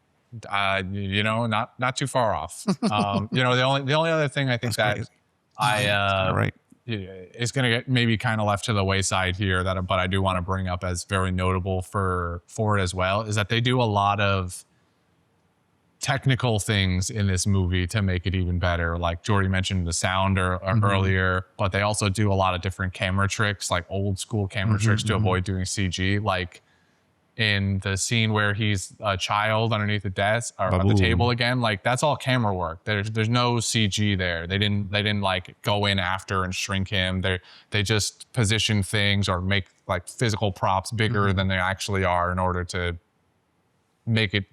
not too far off. The only other thing I think that crazy. I is going to get maybe kind of left to the wayside here but I do want to bring up as very notable for it as well is that they do a lot of technical things in this movie to make it even better. Like Jordy mentioned the sound earlier, but they also do a lot of different camera tricks, like old school camera tricks to avoid doing CG. Like in the scene where he's a child underneath the desk or the table again, like that's all camera work. There's no CG there. They didn't like go in after and shrink him. They just position things or make like physical props bigger than they actually are in order to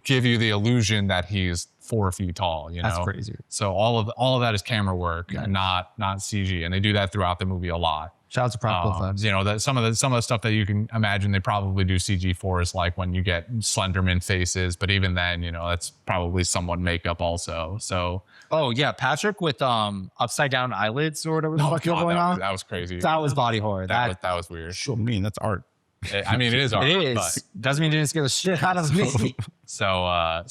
give you the illusion that he's 4 feet tall. That's crazy. So all of that is camera work and not CG, and they do that throughout the movie a lot. Shout out to practical effects. That some of the stuff that you can imagine they probably do CG for is like when you get Slenderman faces, but even then, that's probably somewhat makeup also. So Oh yeah, Patrick with upside down eyelids or whatever the fuck God, going on. that was crazy. That was body horror. That was weird. I mean, that's art. I mean, it is art. It is. But, Doesn't mean it didn't scare the shit out of me. so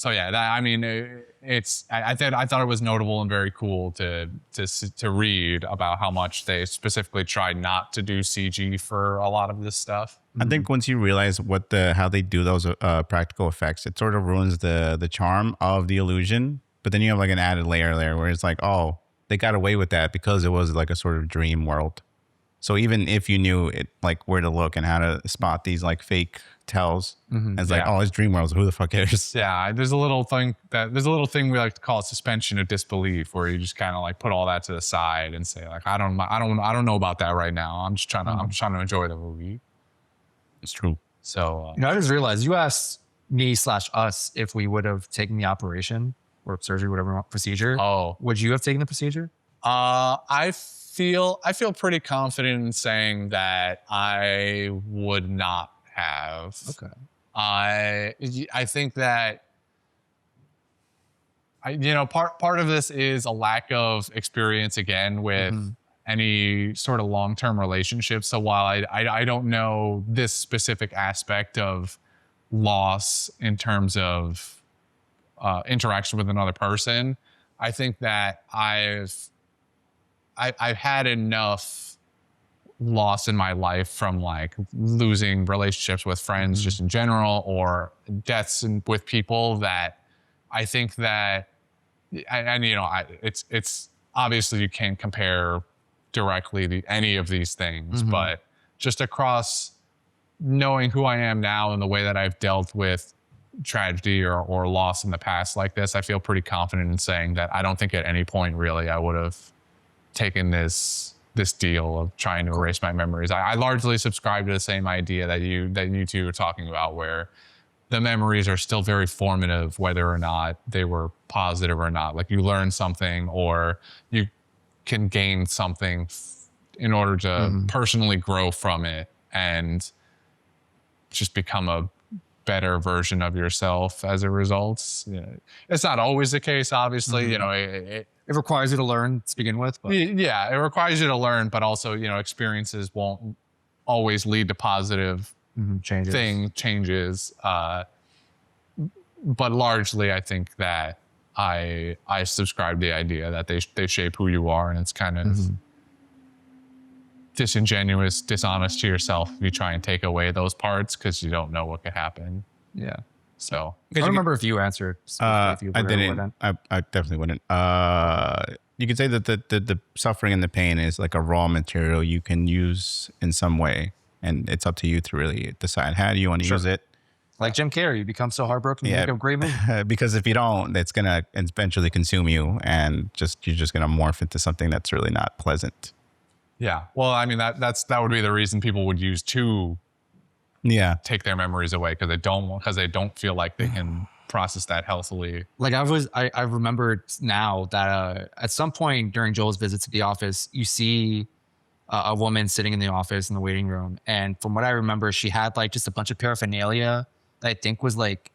yeah, I thought it was notable and very cool to read about how much they specifically tried not to do CG for a lot of this stuff. I think once you realize how they do those practical effects, it sort of ruins the charm of the illusion. But then you have like an added layer there where it's like, oh, they got away with that because it was like a sort of dream world. So even if you knew it, like where to look and how to spot these like fake tells, it's like, oh, it's dream worlds. Who the fuck cares? Yeah, there's a little thing we like to call suspension of disbelief, where you just kind of like put all that to the side and say like, I don't know about that right now. I'm just trying to enjoy the movie. It's true. So I just realized you asked me/us if we would have taken the operation or surgery, whatever procedure. Oh, would you have taken the procedure? I feel pretty confident in saying that I would not have. Okay. I think that part of this is a lack of experience again with any sort of long-term relationship. So while I don't know this specific aspect of loss in terms of interaction with another person, I think that I've had enough loss in my life from like losing relationships with friends just in general or deaths with people that I think that, it's obviously you can't compare directly any of these things, but just across knowing who I am now and the way that I've dealt with tragedy or loss in the past like this, I feel pretty confident in saying that I don't think at any point really I would have taken this deal of trying to erase my memories. I largely subscribe to the same idea that you two are talking about, where the memories are still very formative, whether or not they were positive or not. Like you learn something or you can gain something in order to personally grow from it and just become a better version of yourself as a result. It's not always the case, obviously. It requires you to learn to begin with. But. Yeah, it requires you to learn, but also, experiences won't always lead to positive changes. But largely, I think that I subscribe to the idea that they shape who you are, and it's kind of disingenuous, dishonest to yourself if you try and take away those parts because you don't know what could happen. Yeah. So I don't remember if you answered. I didn't. I definitely wouldn't. You could say that the suffering and the pain is like a raw material you can use in some way, and it's up to you to really decide how do you want to use it. Like Jim Carrey, you become so heartbroken, you make a great movie. Because if you don't, it's gonna eventually consume you, and you're just gonna morph into something that's really not pleasant. Yeah. Well, I mean that would be the reason people would use to Yeah. take their memories away because they don't feel like they can process that healthily. Like I remember now that at some point during Joel's visit to the office, you see a woman sitting in the office in the waiting room, and from what I remember, she had like just a bunch of paraphernalia that I think was like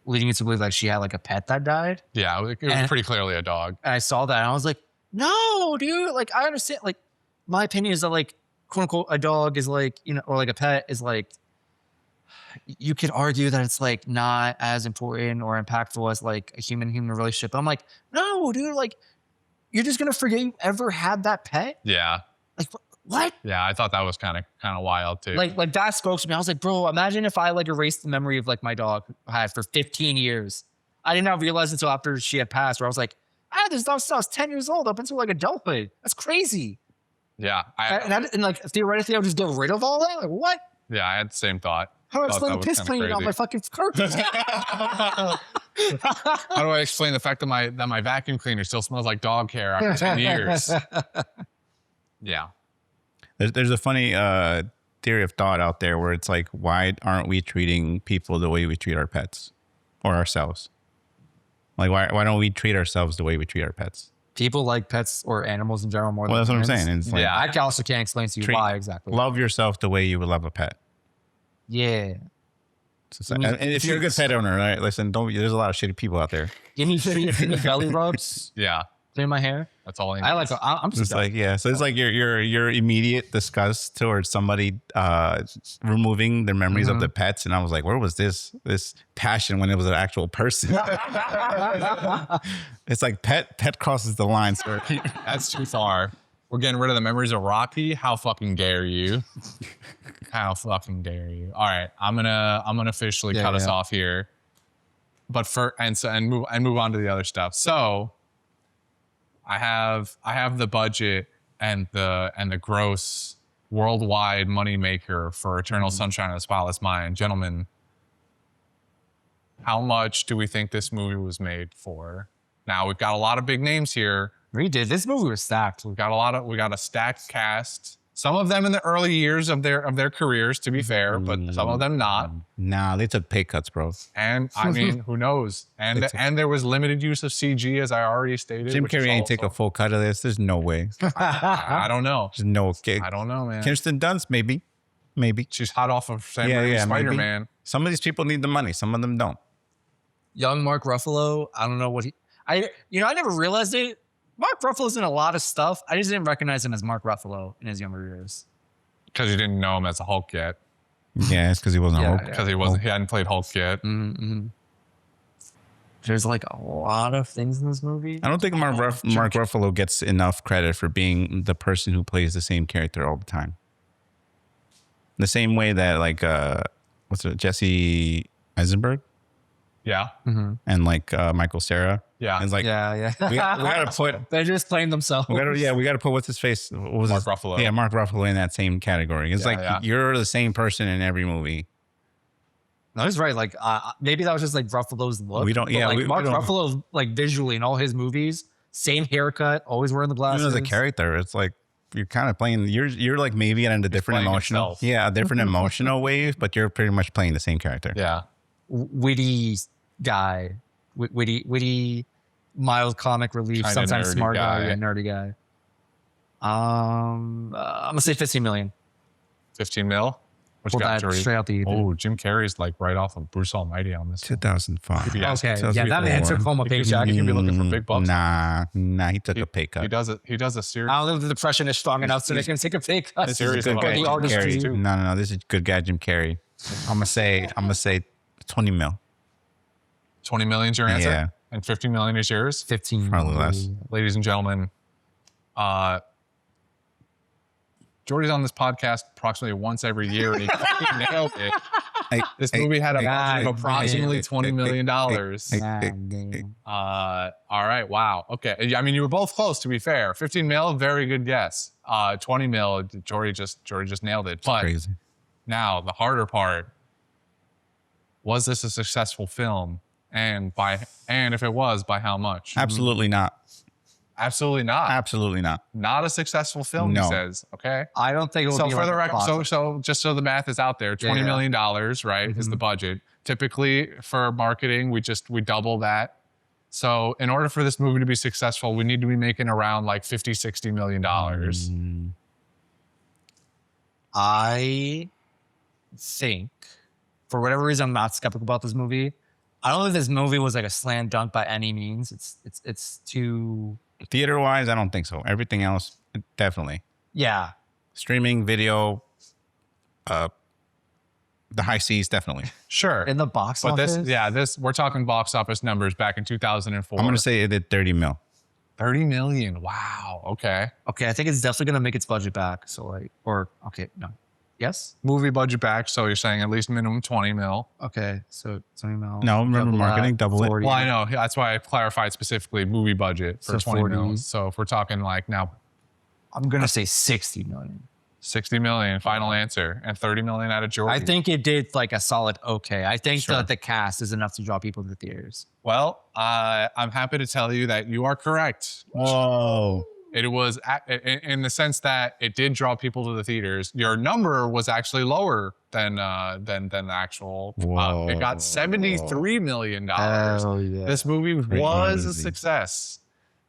leading you to believe like she had like a pet that died. Yeah, it was pretty clearly a dog. And I saw that and I was like, no, dude. Like I understand. Like my opinion is that like quote unquote a dog is like, you know, or like a pet is like, you could argue that it's like not as important or impactful as like a human relationship. But I'm like, no, dude, like you're just gonna forget you ever had that pet? Yeah. Like what? Yeah, I thought that was kind of wild too. Like that spoke to me. I was like, bro, imagine if I like erased the memory of like my dog I had for 15 years. I did not realize until after she had passed, where I was like, I had this dog since I was 10 years old up until like adulthood. That's crazy. Yeah. And like theoretically, I would just get rid of all that. Like what? Yeah, I had the same thought. How do I Thought explain that the was piss kinda cleaning on crazy. my fucking carpet? How do I explain the fact that my vacuum cleaner still smells like dog hair after 10 years? Yeah. There's a funny theory of thought out there where it's like, why aren't we treating people the way we treat our pets or ourselves? Like, why don't we treat ourselves the way we treat our pets? People like pets or animals in general more Well, than that's what I'm humans. saying. It's like, Yeah. I also can't explain to you Treat- why exactly. love yourself the way you would love a pet. Yeah. And if you're a good pet owner, right? Listen, there's a lot of shitty people out there. Give me belly rubs. Yeah. Clean my hair. That's all I need. I like. I'm just It's like, yeah. So it's like your immediate disgust towards somebody removing their memories of the pets. And I was like, where was this passion when it was an actual person? It's like pet crosses the line, sir. That's too far. We're getting rid of the memories of Rocky. How fucking dare you? How fucking dare you? All right, I'm gonna officially cut us off here. But move on to the other stuff. So I have the budget and the gross worldwide moneymaker for Eternal Sunshine of the Spotless Mind. Gentlemen, how much do we think this movie was made for? Now we've got a lot of big names here. We did. This movie was stacked. We got a stacked cast. Some of them in the early years of their careers, to be fair, but some of them not. Nah, they took pay cuts, bro. And I mean, who knows? And there was limited use of CG, as I already stated. Jim which is Carrey ain't also- take a full cut of this. There's no way. I don't know. There's no kick. I don't know, man. Kirsten Dunst, maybe. She's hot off of Sam Yeah, Raimi's yeah, maybe. Spider-Man. Some of these people need the money. Some of them don't. Young Mark Ruffalo. I don't know what I never realized it. Mark Ruffalo's in a lot of stuff. I just didn't recognize him as Mark Ruffalo in his younger years. Because you didn't know him as a Hulk yet. Yeah, it's because he wasn't Hulk. Because he hadn't played Hulk yet. Mm-hmm. There's like a lot of things in this movie. I don't think Mark Ruffalo gets enough credit for being the person who plays the same character all the time. The same way that like Jesse Eisenberg Yeah. and like Michael Cera. Yeah. It's like yeah. we gotta put They're just playing themselves. we gotta put what's his face? What was Mark Ruffalo. Yeah, Mark Ruffalo in that same category. It's you're the same person in every movie. No, he's right. Like maybe that was just like Ruffalo's look. We don't- but, yeah, like we Mark don't- Ruffalo, like visually in all his movies, same haircut, always wearing the glasses. Even as a character, it's like you're kind of playing. You're like maybe at a different playing emotional, himself. yeah, a different emotional wave, but you're pretty much playing the same character. Yeah. Witty guy, witty, mild comic relief, Kinda sometimes nerdy smart guy. guy, yeah, nerdy guy. I'm gonna say 15 million. 15 mil? What Pull you got, that Jordy? straight out the ether. Oh, Jim Carrey's like right off of Bruce Almighty on this one. 2005. Yeah. Okay, 2004. yeah, that man took home a paycheck. He could be looking for big bucks. Nah, he took a pay cut. He does a series. I don't know if the depression is strong enough so they can take a pay cut. This is a Series good of guy, the Jim artistry. Carrey. too. No, this is good guy, Jim Carrey. I'm gonna say 20 mil. 20 million's your answer? Yeah. And 50 million is yours? 15. Probably less. Ladies and gentlemen, Jordy's on this podcast approximately once every year, and he fucking nailed it. This movie had a budget of approximately $20 million. All right, wow. Okay, I mean, you were both close, to be fair. 15 mil, very good guess. 20 mil, Jordy just nailed it. But Crazy. now, the harder part, was this a successful film? And if it was, by how much? Absolutely not. Absolutely not. Absolutely not. Not a successful film, he No. says. Okay. I don't think it will So be for like the a record, flop. so just so the math is out there, $20 million, right, is the budget. Typically for marketing, we double that. So in order for this movie to be successful, we need to be making around like $50-60 million. I think, for whatever reason, I'm not skeptical about this movie. I don't think this movie was like a slam dunk by any means. It's too, Theater wise, I don't think so. Everything else, definitely. yeah. Streaming, video, the high seas, definitely. Sure. In the box But office. we're talking box office numbers back in 2004. I'm going to say it did 30 mil. 30 million. Wow. Okay. Okay, I think it's definitely gonna make its budget back. So like, or okay, no, yes. Movie budget back. So you're saying at least minimum 20 mil. Okay, so 20 mil. No, remember double marketing, that, double it. 40. Well, I know. That's why I clarified specifically movie budget for So 20 40. mil. So if we're talking like now I'm gonna say 60 million. 60 million, final answer, and 30 million out of Jordan. I think it did like a solid okay. I think Sure. that the cast is enough to draw people to the theaters. Well, I'm happy to tell you that you are correct. Whoa. It was in the sense that it did draw people to the theaters. Your number was actually lower than the actual. Whoa. It got $73 million. yeah. This movie was a Crazy. success.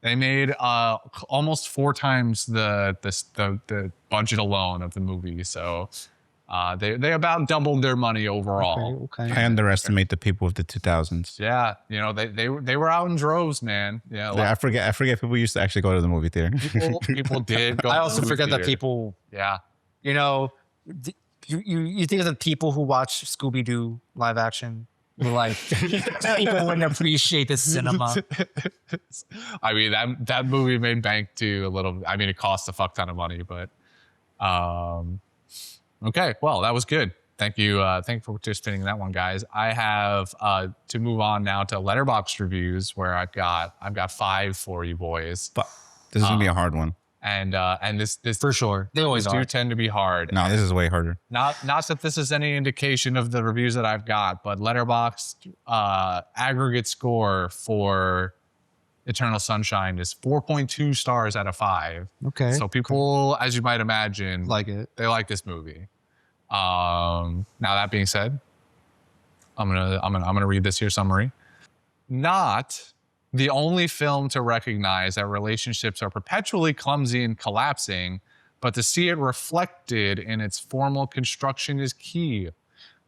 They made almost 4 times the budget alone of the movie. So they about doubled their money overall. Okay. I underestimate the people of the 2000s. Yeah, you know they were out in droves, man. Yeah, Yeah, I forget people used to actually go to the movie theater. people did. Go I to also the forget that theater. people, Yeah, you know, you think of the people who watch Scooby Doo live action, who like people wouldn't appreciate the cinema. I mean that movie made bank too a little. I mean it cost a fuck ton of money, but okay. Well, that was good. Thank you. Thank you for participating in that one, guys. I have to move on now to letterbox reviews, where I've got 5 for you boys, But this is going to be a hard one. and this For sure. They always do are. tend to be hard. No, this is way harder. Not that this is any indication of the reviews that I've got, but Letterboxd aggregate score for Eternal Sunshine is 4.2 stars out of 5. Okay. So people, as you might imagine, like it. they like this movie. Now that being said, I'm gonna read this here summary. Not the only film to recognize that relationships are perpetually clumsy and collapsing, but to see it reflected in its formal construction is key.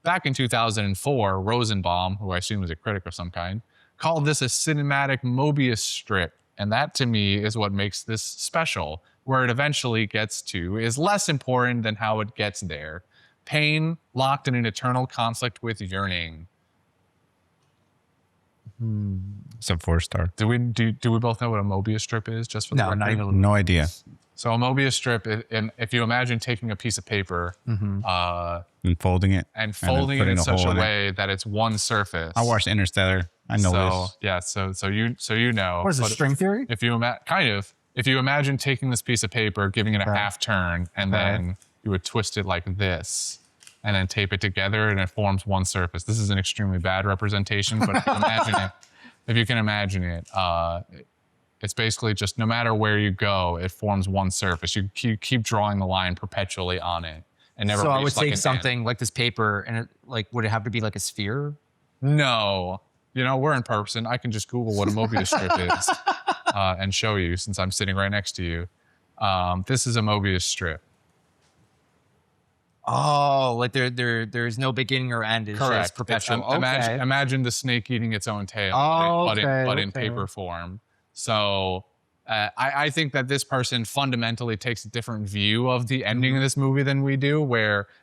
Back in 2004, Rosenbaum, who I assume is a critic of some kind, called this a cinematic Mobius strip. And that to me is what makes this special. Where it eventually gets to is less important than how it gets there. Pain locked in an eternal conflict with yearning. It's a 4-star. Do we both know what a Mobius strip is? Just for the No, record? not even. No idea. So a Mobius strip, if you imagine taking a piece of paper Mm-hmm. And folding it. and then folding it putting in a such hole a in it. way that it's one surface. I watched Interstellar. I know so, this. Yeah, so you know. What is it, But string theory? If you if you imagine taking this piece of paper, giving it a half turn, and Okay. then you would twist it like this, and then tape it together, and it forms one surface. This is an extremely bad representation, but if you can imagine it, it's basically just no matter where you go, it forms one surface. You keep drawing the line perpetually on it, and never. So I reach, would like, take an something like this paper, and it, like, would it have to be like a sphere? end. No, you know we're in person. I can just Google what a Mobius strip is and show you, since I'm sitting right next to you. This is a Mobius strip. Oh, like there's no beginning or end. It's just perpetual. It's, imagine the snake eating its own tail, Oh, but in okay. paper form. So I think that this person fundamentally takes a different view of the ending of this movie than we do.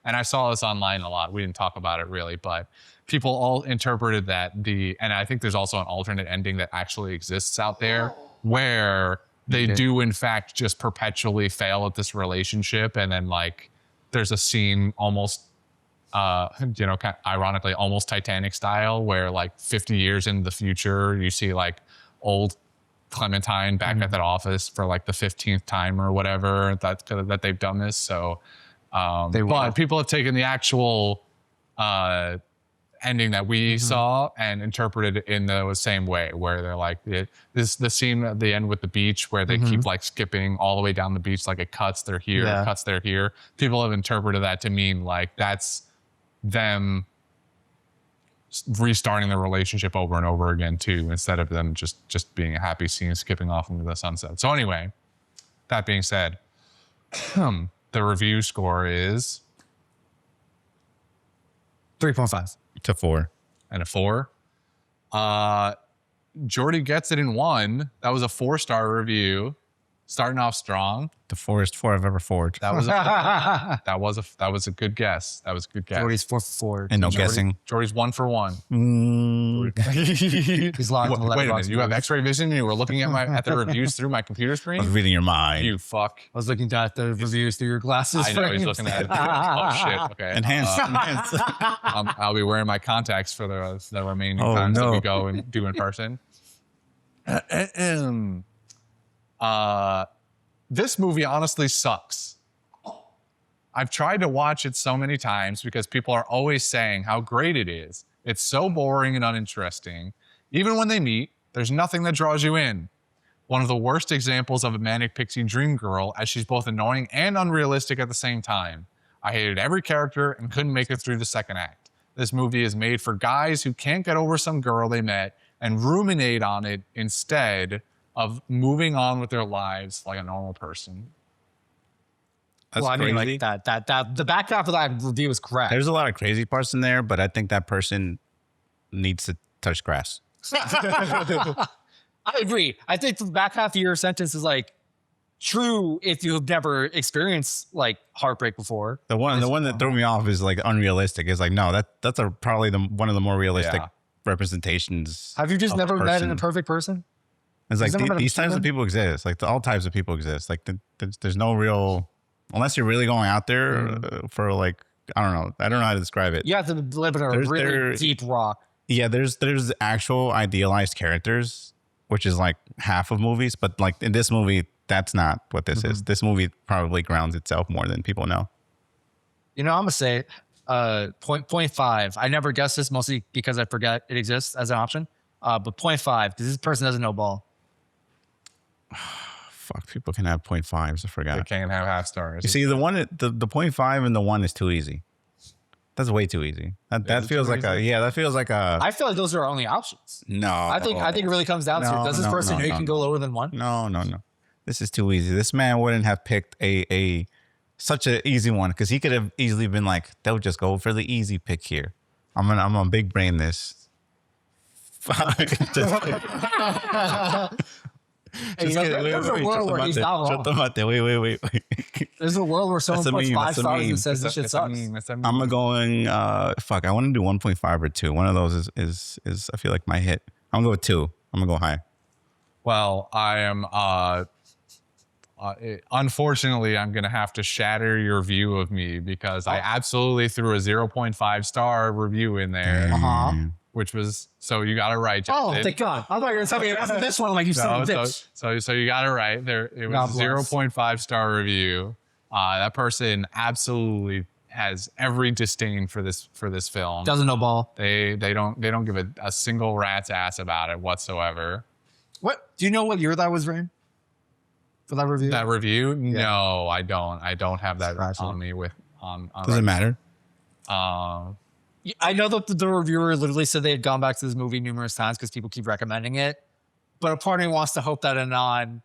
And I saw this online a lot. We didn't talk about it really, but people all interpreted that and I think there's also an alternate ending that actually exists out there where they do in fact just perpetually fail at this relationship, and then like there's a scene almost kind of ironically almost Titanic style, where like 50 years in the future you see like old Clementine back at that office for like the 15th time or whatever that they've done this. So but people have taken the actual ending that we saw and interpreted it in the same way, where they're like the scene at the end with the beach where they keep like skipping all the way down the beach, like it cuts, they're here, cuts, they're here. People have interpreted that to mean like that's them restarting the relationship over and over again too, instead of them just being a happy scene skipping off into the sunset. So anyway, that being said, the review score is 3.5 to 4. and a 4. Jordy gets it in 1. That was a 4-star review, starting off strong. The 4th 4 I've ever forged. That was a good guess. That was a good guess. Jordy's 4 for 4. And no guessing. Jordy's 1 for 1. He's locked in the Wait a letterbox minute, you have X-ray vision and you were looking at the reviews through my computer I was screen? reading your mind. You fuck. I was looking at the reviews through your glasses. I know he's looking at it. Oh shit. Okay. Enhance. I'll be wearing my contacts for the remaining Oh, times that no. we go and do in person. This movie honestly sucks. I've tried to watch it so many times because people are always saying how great it is. It's so boring and uninteresting. Even when they meet, there's nothing that draws you in. One of the worst examples of a manic pixie dream girl, as she's both annoying and unrealistic at the same time. I hated every character and couldn't make it through the second act. This movie is made for guys who can't get over some girl they met and ruminate on it instead of moving on with their lives like a normal person. That's well, I mean, crazy. like that the back half of that review is correct. There's a lot of crazy parts in there, but I think that person needs to touch grass. I agree. I think the back half of your sentence is like true if you've never experienced like heartbreak before. The one that threw me off is like unrealistic. It's like, no, that's probably one of the more realistic Yeah. representations. Have you just of never met person. a perfect person? It's like You've never met a these types of human? people exist. Like all types of people exist. Like there's no real, unless you're really going out there for like, I don't know how to describe it. You have to live in a There's- really there- deep rock. Yeah, there's actual idealized characters, which is like half of movies, but like in this movie, that's not what this is. This movie probably grounds itself more than people know. You know, I'm gonna say 0.5. I never guessed this mostly because I forget it exists as an option. But 0.5 because this person doesn't know ball. Fuck, people can have 0.5s. I They forgot. can't have half stars. You see, the 0.5 and the 1 is too easy. That's way too easy. That it feels too like that feels like a I feel like those are our only options. no. I think it really comes down to No, does this no, person no, know you no, can no. go lower than 1? No. This is too easy. This man wouldn't have picked a such an easy one because he could have easily been like, they'll just go for the easy pick here. I'm gonna big brain this. Hey, you know, there's a world where he's not wrong. Wait. There's a world where someone That's a puts meme, 5 that's a stars meme. and says this shit sucks. I'm going. Fuck. I want to do 1.5 or 2. One of those is I feel like my hit. I'm gonna go with 2. I'm gonna go high. Well, I am. Unfortunately, I'm gonna have to shatter your view of me because I absolutely threw a 0.5 star review in there, which was so you got it right. Oh, Justin. thank God. I thought you were going to tell me it wasn't this one. I'm like, you son of a bitch. So you got it right. There, it God was a bless. 0.5 star review. That person absolutely has every disdain for this film. Doesn't know ball. They don't give a single rat's ass about it whatsoever. What? Do you know what year that was written? For that review? That review? No, I don't. I don't have that Gotcha. on me with on Does it matter? I know that the reviewer literally said they had gone back to this movie numerous times because people keep recommending it. But a part of me wants to hope that Anon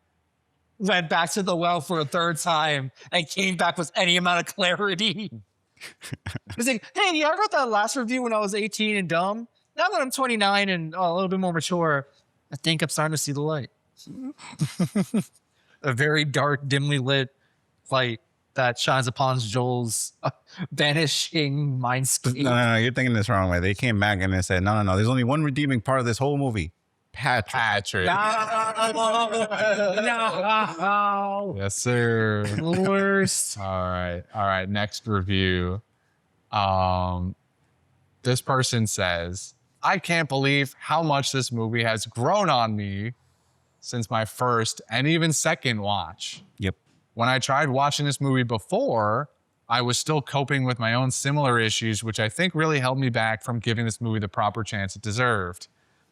went back to the well for a third time and came back with any amount of clarity. He's like, hey, yeah, I wrote that last review when I was 18 and dumb. Now that I'm 29 and a little bit more mature, I think I'm starting to see the light. A very dark, dimly lit light that shines upon Joel's vanishing mindscape. No. You're thinking this wrong way. They came back and they said, no. There's only one redeeming part of this whole movie. Patrick. No. Yes, sir. Worst. All right. Next review. This person says, I can't believe how much this movie has grown on me since my first and even second watch. Yep. When I tried watching this movie before, I was still coping with my own similar issues, which I think really held me back from giving this movie the proper chance it deserved.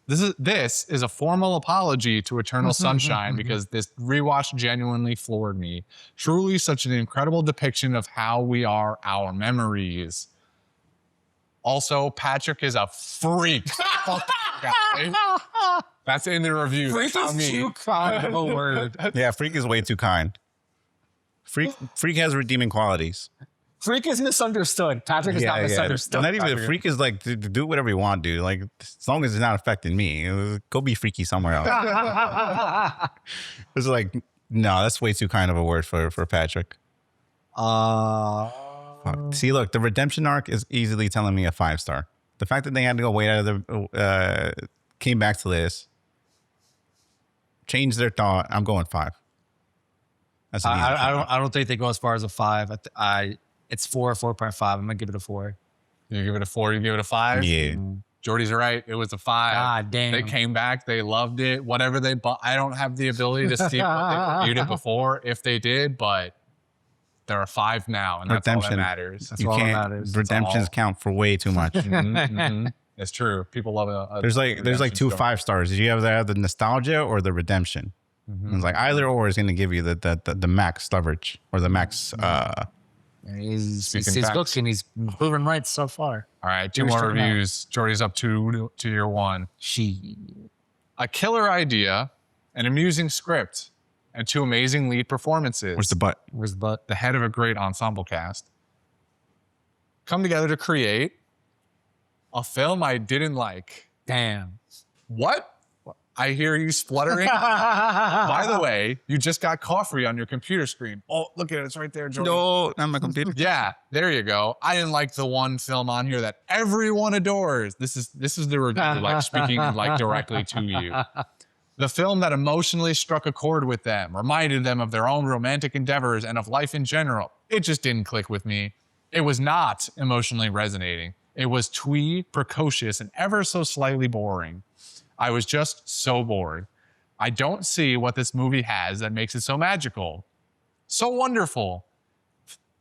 This is a formal apology to Eternal Sunshine because this rewatch genuinely floored me. Truly such an incredible depiction of how we are our memories. Also, Patrick is a freak. Fuck that guy. That's in the review. Freak That's is not me. too kind of a word. Yeah, freak is way too kind. Freak has redeeming qualities. Freak is misunderstood. Patrick is not misunderstood. Not even a freak is like, do whatever you want, dude. Like, as long as it's not affecting me, go be freaky somewhere else. It's like, no, that's way too kind of a word for Patrick. Fuck. See, look, the redemption arc is easily telling me a 5-star. The fact that they had to go way out of the, came back to this, changed their thought. I'm going 5. That's an easy I don't think they go as far as a 5. It's 4.5. I'm gonna give it a 4. You give it a 4, you give it a 5? Yeah. Jordy's right. It was a 5. God damn. They came back. They loved it. Whatever they bought. I don't have the ability to see what they reviewed it before if they did, but they're a 5 now, and that's all that matters. That's You all that can't. matters. Redemptions count for way too much. It's true. People love it. There's like 2 5-stars. Did you have the nostalgia or the redemption? It's like either or is going to give you the max leverage or the max. He's Speaking facts. books and he's proven right so far. All right, 2 more reviews. Jordy's up to year 1. A killer idea, an amusing script, and 2 amazing lead performances. Where's the butt? Where's the butt? The head of a great ensemble cast come together to create a film I didn't like. Damn. What? I hear you spluttering. By the way, you just got coffee on your computer screen. Oh, look at it. It's right there, Jordan. No, not my computer. Yeah, there you go. I didn't like the one film on here that everyone adores. This is the review, like speaking like directly to you. The film that emotionally struck a chord with them, reminded them of their own romantic endeavors and of life in general. It just didn't click with me. It was not emotionally resonating. It was twee, precocious, and ever so slightly boring. I was just so bored. I don't see what this movie has that makes it so magical, so wonderful.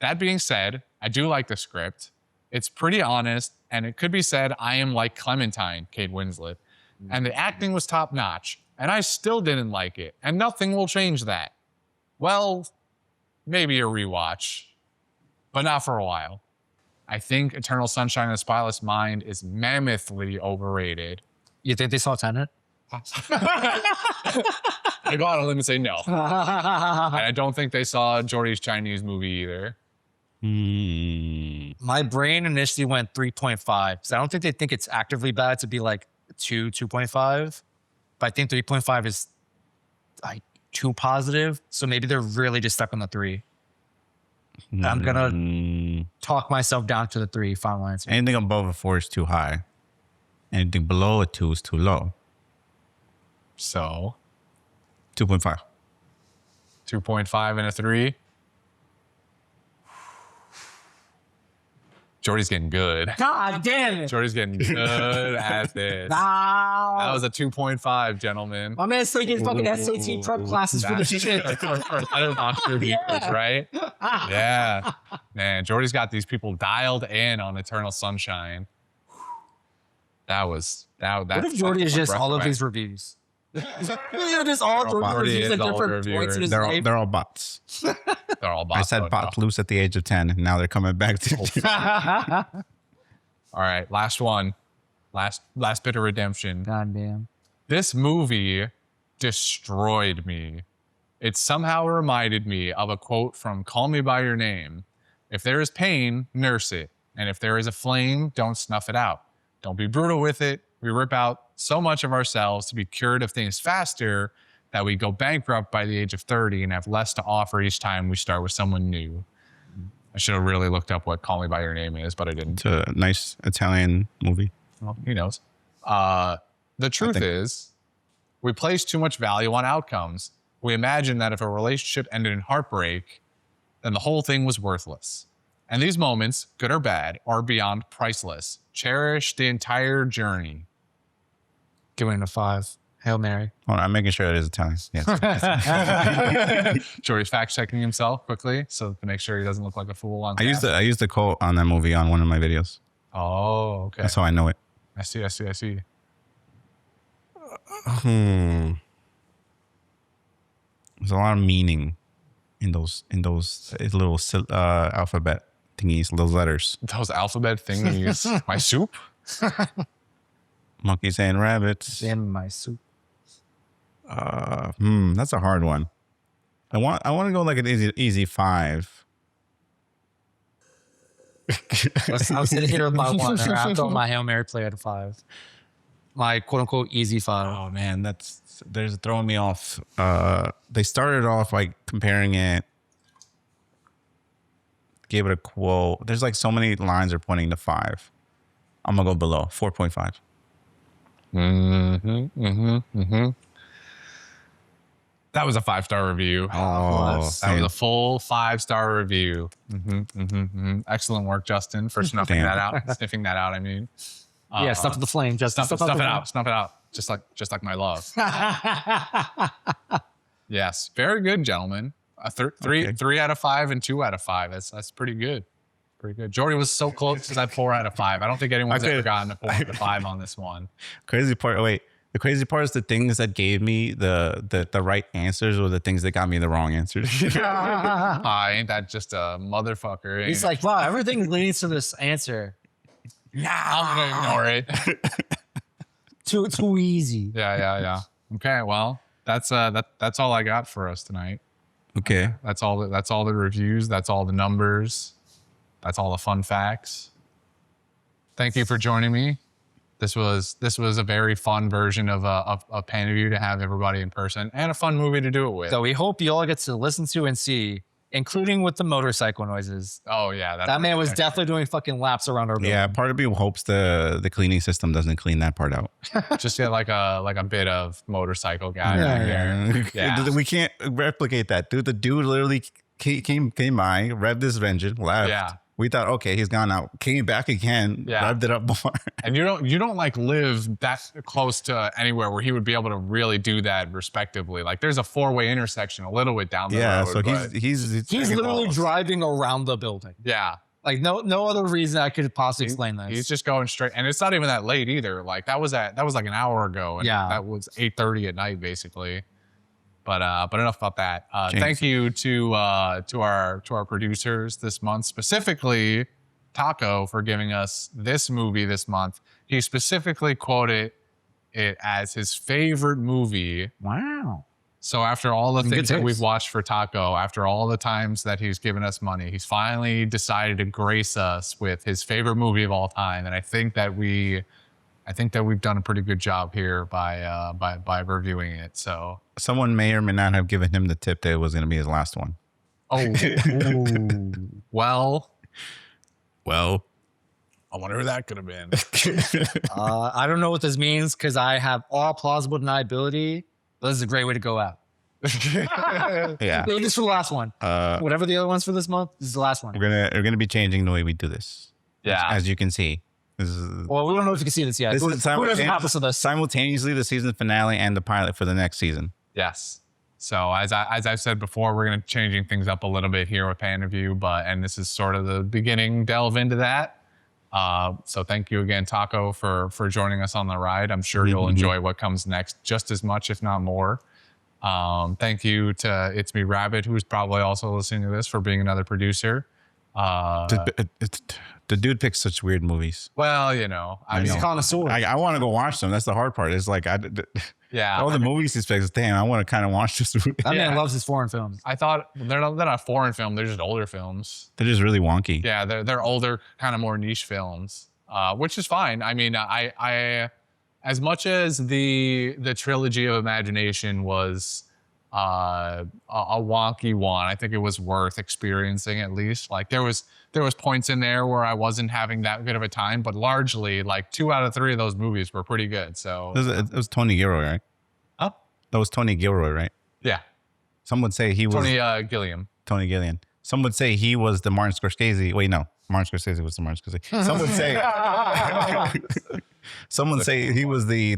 That being said, I do like the script. It's pretty honest, and it could be said I am like Clementine, Kate Winslet. And the acting was top notch, and I still didn't like it, and nothing will change that. Well, maybe a rewatch, but not for a while. I think Eternal Sunshine of the Spotless Mind is mammothly overrated. You think they saw Tenet? I go out on a limb and say no. And I don't think they saw Jordy's Chinese movie either. My brain initially went 3.5. So I don't think they think it's actively bad to be like 2.5. But I think 3.5 is like too positive. So maybe they're really just stuck on the 3. I'm going to talk myself down to the 3 final answer. Anything above a 4 is too high. Anything below a 2 is too low. So 2.5. 2.5 and a 3. Jordy's getting good. God damn it. Jordy's getting good at this. Wow. That was a 2.5, gentlemen. My man's taking fucking SAT prep classes for the shit. Right? Yeah. Man, Jordy's got these people dialed in on Eternal Sunshine. What if Jordy is just all of these reviews? They're just all reviews at different points in his life. They're all bots. They're all bots. I said bots loose at the age of 10, and now they're coming back to All right, last one. Last bit of redemption. God damn. This movie destroyed me. It somehow reminded me of a quote from Call Me By Your Name. If there is pain, nurse it. And if there is a flame, don't snuff it out. Don't be brutal with it. We rip out so much of ourselves to be cured of things faster that we go bankrupt by the age of 30 and have less to offer each time we start with someone new. I should have really looked up what Call Me By Your Name is, but I didn't. It's a nice Italian movie. Well, he knows. The truth is, we place too much value on outcomes. We imagine that if a relationship ended in heartbreak, then the whole thing was worthless. And these moments, good or bad, are beyond priceless. Cherish the entire journey. Giving it a 5. Hail Mary. Hold on, I'm making sure it is Italian. Yes. Jory's fact checking himself quickly so to make sure he doesn't look like a fool on I used cast. the quote on that movie on one of my videos. Oh, okay. That's how I know it. I see. There's a lot of meaning in those little alphabet thingies, those letters. Those alphabet thingies. My soup? Monkeys and rabbits. In my soup. That's a hard one. I want to go like an easy 5. I was sitting here with my 1. I thought my Hail Mary play at a 5. My quote unquote easy 5. Oh man, there's throwing me off. They started off like comparing it, gave it a quote. There's like so many lines are pointing to 5. I'm gonna go below 4.5. That was a 5-star review. Oh, that was a full 5-star review. Excellent work, Justin, for snuffing that out. Sniffing that out. I mean, Yeah, stuff the flame. Just snuff it out. Snuff it out. Just like my love. Yes, very good, gentlemen. Three out of 5 and 2 out of 5. That's pretty good. Pretty good. Jordy was so close to that 4 out of 5. I don't think anyone's ever gotten a 4 out of 5 on this one. Crazy part. Wait, the crazy part is the things that gave me the right answers were the things that got me the wrong answers. Ain't that just a motherfucker? He's like, wow, everything leads to this answer. I'm gonna ignore it. Too easy. Yeah. Okay, well, that's all I got for us tonight. Okay. That's all the reviews. That's all the numbers. That's all the fun facts. Thank you for joining me. This was a very fun version of Pan View to have everybody in person and a fun movie to do it with. So we hope you all get to listen to and see, including with the motorcycle noises. Oh yeah, That man was definitely doing fucking laps around our building. Yeah, part of me hopes the cleaning system doesn't clean that part out. just get like a bit of motorcycle guy right there. Yeah. We can't replicate that, dude. The dude literally came by, revved his engine, left. Yeah. We thought, okay, he's gone out. Came back again, revved it up more. And you don't like live that close to anywhere where he would be able to really do that respectively. Like there's a 4-way intersection a little bit down the road. Yeah, so but he's literally driving around the building. yeah. Like no other reason I could possibly explain this. He's just going straight, and it's not even that late either. Like that was like an hour ago, and Yeah. that was 8:30 at night basically. But enough about that. Thank you to our producers this month, specifically Taco, for giving us this movie this month. He specifically quoted it as his favorite movie. Wow. So after all the things that taste. we've watched for Taco, after all the times that he's given us money, he's finally decided to grace us with his favorite movie of all time. And I think that we've done a pretty good job here by reviewing it. So someone may or may not have given him the tip that it was going to be his last one. oh well, I wonder who that could have been. I don't know what this means because I have all plausible deniability, but this is a great way to go out. Yeah. This is for the last one. Whatever the other ones for this month, this is the last one. We're gonna be changing the way we do this. Yeah. As you can see. This is Well, we don't know if you can see this yet. This Who is knows what happens to this? simultaneously the season finale and the pilot for the next season. Yes. So as I've said before, we're going to changing things up a little bit here with Pan View, and this is sort of the beginning delve into that. So thank you again, Taco, for joining us on the ride. I'm sure you'll enjoy what comes next just as much, if not more. Thank you to It's Me Rabbit, who's probably also listening to this, for being another producer. The dude picks such weird movies. Well, He's a connoisseur. I want to go watch them. That's the hard part. It's like yeah. all the movies he picks. Damn, I want to kind of watch this movie. That man loves his foreign films. I thought they're not foreign film; they're just older films. They're just really wonky. Yeah, they're older, kind of more niche films, which is fine. I mean, I as much as the trilogy of Imagination was a wonky one, I think it was worth experiencing at least. Like there was points in there where I wasn't having that good of a time, but largely like 2 out of 3 of those movies were pretty good. So It was Tony Gilroy, right? Oh, That was Tony Gilroy, right? yeah, Some would say he was Gilliam. Tony Gilliam. Some would say he was the Martin Scorsese. Wait, no. Martin Scorsese was the Martin Scorsese. Some would say Someone say he was the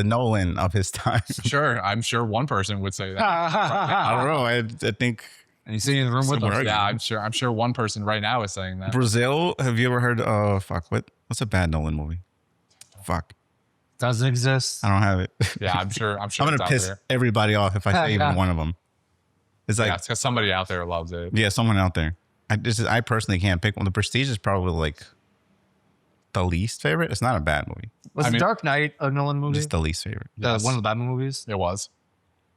Nolan of his time. Sure, I'm sure one person would say that. I don't know. I think And he's sitting in the room with Somewhere. us. Yeah, I'm sure one person right now is saying that. Brazil. Have you ever heard? What's a bad Nolan movie? Fuck. Doesn't exist. I don't have it. Yeah, I'm sure. I'm sure I'm it's gonna out piss there. everybody off if I say even one of them. It's Yeah, like it's because somebody out there loves it. yeah, someone out there. I personally can't pick one. The Prestige is probably like the least favorite. It's not a bad movie. Was I The mean- Dark Knight a Nolan movie? Just the least favorite. Yes. One of the Batman movies? It was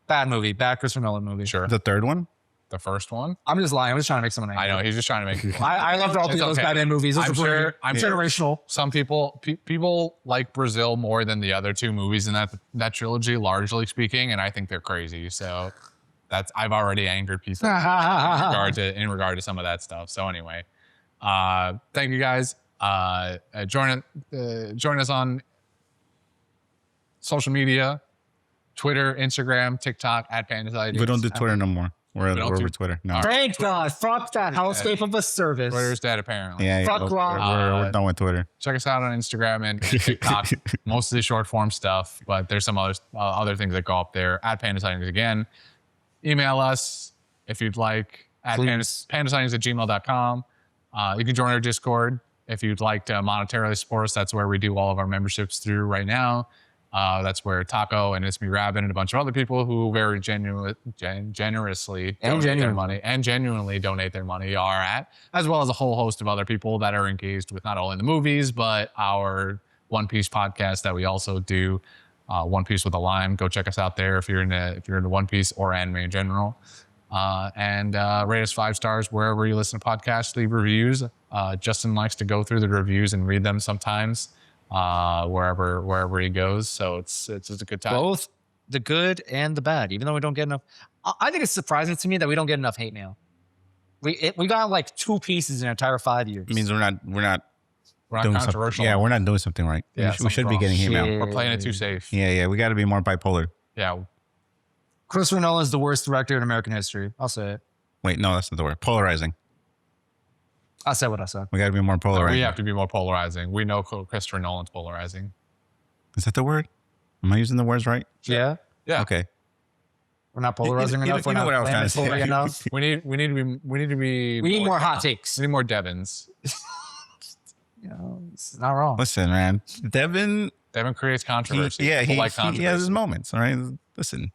Bad movie. Bad Christopher Nolan movie. sure The third one. the first one. I'm just lying. I'm just trying to make someone angry. I know he's just trying to make people. I loved all It's those okay. Batman movies. Those I'm are sure- brilliant. I'm sure- generational. Some people like Brazil more than the other two movies in that trilogy, largely speaking, and I think they're crazy. So I've already angered people in regard to some of that stuff. So anyway, thank you guys. Join us on social media, Twitter, Instagram, TikTok at Pandas. We don't do Twitter no more. We're don't over do- Twitter. No. Thank God. Fuck that hellscape of a service. Twitter's dead apparently. Yeah, Fuck we're done with Twitter. Check us out on Instagram and TikTok. Mostly short form stuff, but there's some other things that go up there at Panda Sightings again. Email us if you'd like at Please. pandasightings@gmail.com. You can join our Discord if you'd like to monetarily support us. That's where we do all of our memberships through right now. That's where Taco and It's Me Rabbit and a bunch of other people who very generously donate their money and genuinely donate their money are at, as well as a whole host of other people that are engaged with not only the movies but our One Piece podcast that we also do. One Piece with a Lime. Go check us out there if you're into One Piece or anime in general. And rate us 5 stars wherever you listen to podcasts. Leave reviews. Justin likes to go through the reviews and read them sometimes. Wherever he goes, so it's a good time. Both the good and the bad, even though we don't get enough. I think it's surprising to me that we don't get enough hate mail. We got like 2 pieces in an entire 5 years. It means we're not We're not doing something. controversial. Yeah, we're not doing something right. Yeah, we should be something's getting hate mail. Shit. We're playing it too safe. Yeah. We got to be more bipolar. Yeah, Christopher Nolan's the worst director in American history. I'll say it. Wait, no, that's not the word. Polarizing. I said what I said. We got to be more polarizing. we have to be more polarizing. We know Christopher Nolan's polarizing. Is that the word? Am I using the words right? Yeah. Yeah. Okay. We're not polarizing You- enough. you We're know not what I was trying to say. inflammatory enough. We need to be. We need more hot takes. We need more Devins. You know, it's not wrong. Listen, man. Devin, Devin creates controversy. he People like has controversy. his moments. All right. Listen.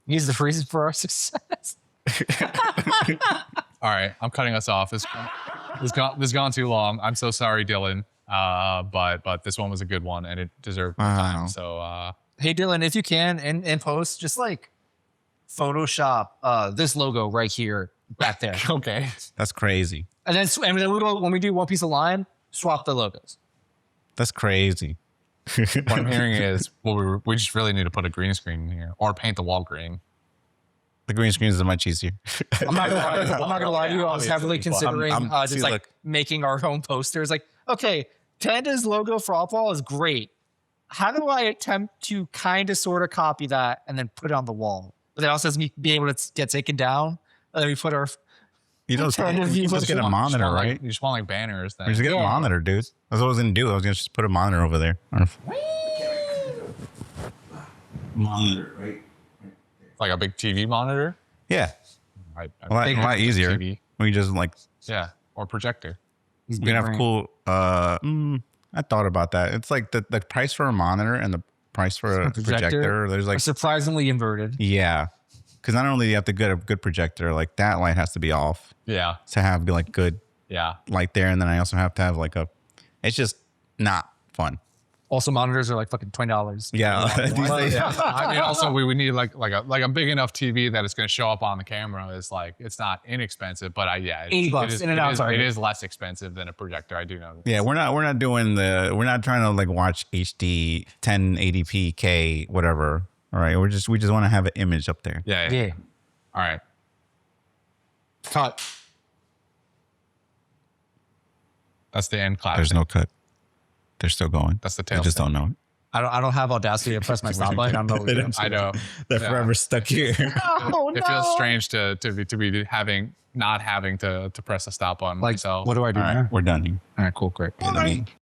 He's the reason for our success. All right, I'm cutting us off. This has gone too long. I'm so sorry, Dylan. But this one was a good one and it deserved more time. So Hey Dylan, if you can in post, just like Photoshop this logo right here back there, okay. That's crazy. and then when we do One Piece of Line, swap the logos. That's crazy. What I'm hearing is, well, we just really need to put a green screen in here or paint the wall green. The green screens are much easier. I'm not gonna lie to you. I was heavily considering I'm- just see, like look. making our own posters. Like, okay, Panda's logo for Opal is great. How do I attempt to kind of sort of copy that and then put it on the wall? But it also has me be able to get taken down. And then we put our You know, Kind of you you just get a You just monitor, want, right? Like, you just want like banners. Then. You just get a Yeah. monitor, dude. That's what I was gonna do. I was gonna just put a monitor over there. Monitor, right? Like a big TV monitor. Yeah. I A lot, think a lot it's easier. TV. We just like Yeah, or projector. we can have cool. I thought about that. It's like the price for a monitor and the price for a projector. There's are like surprisingly inverted. yeah, because not only do you have to get a good projector, like that light has to be off Yeah, to have like good yeah. light there, and then I also have to have like a. It's just not fun. Also, monitors are like fucking $20. Yeah, these days. I mean, also we would need like a big enough TV that it's going to show up on the camera. Is like it's not inexpensive, but $80 in and out. It is less expensive than a projector. I do know. Yeah, we're not trying to like watch HD 1080p K whatever. All right, we just want to have an image up there. Yeah. Yeah. All right. Cut. That's the end clap. There's no cut. They're still going. That's the They tail. just don't know it. I don't have audacity to press my stop button. I don't know what we're doing. I know. They're Yeah. forever stuck here. Oh, It feels strange to be having not having to press a stop button Like, myself. what do I do All now? right, we're done here. All right, cool, great. Let me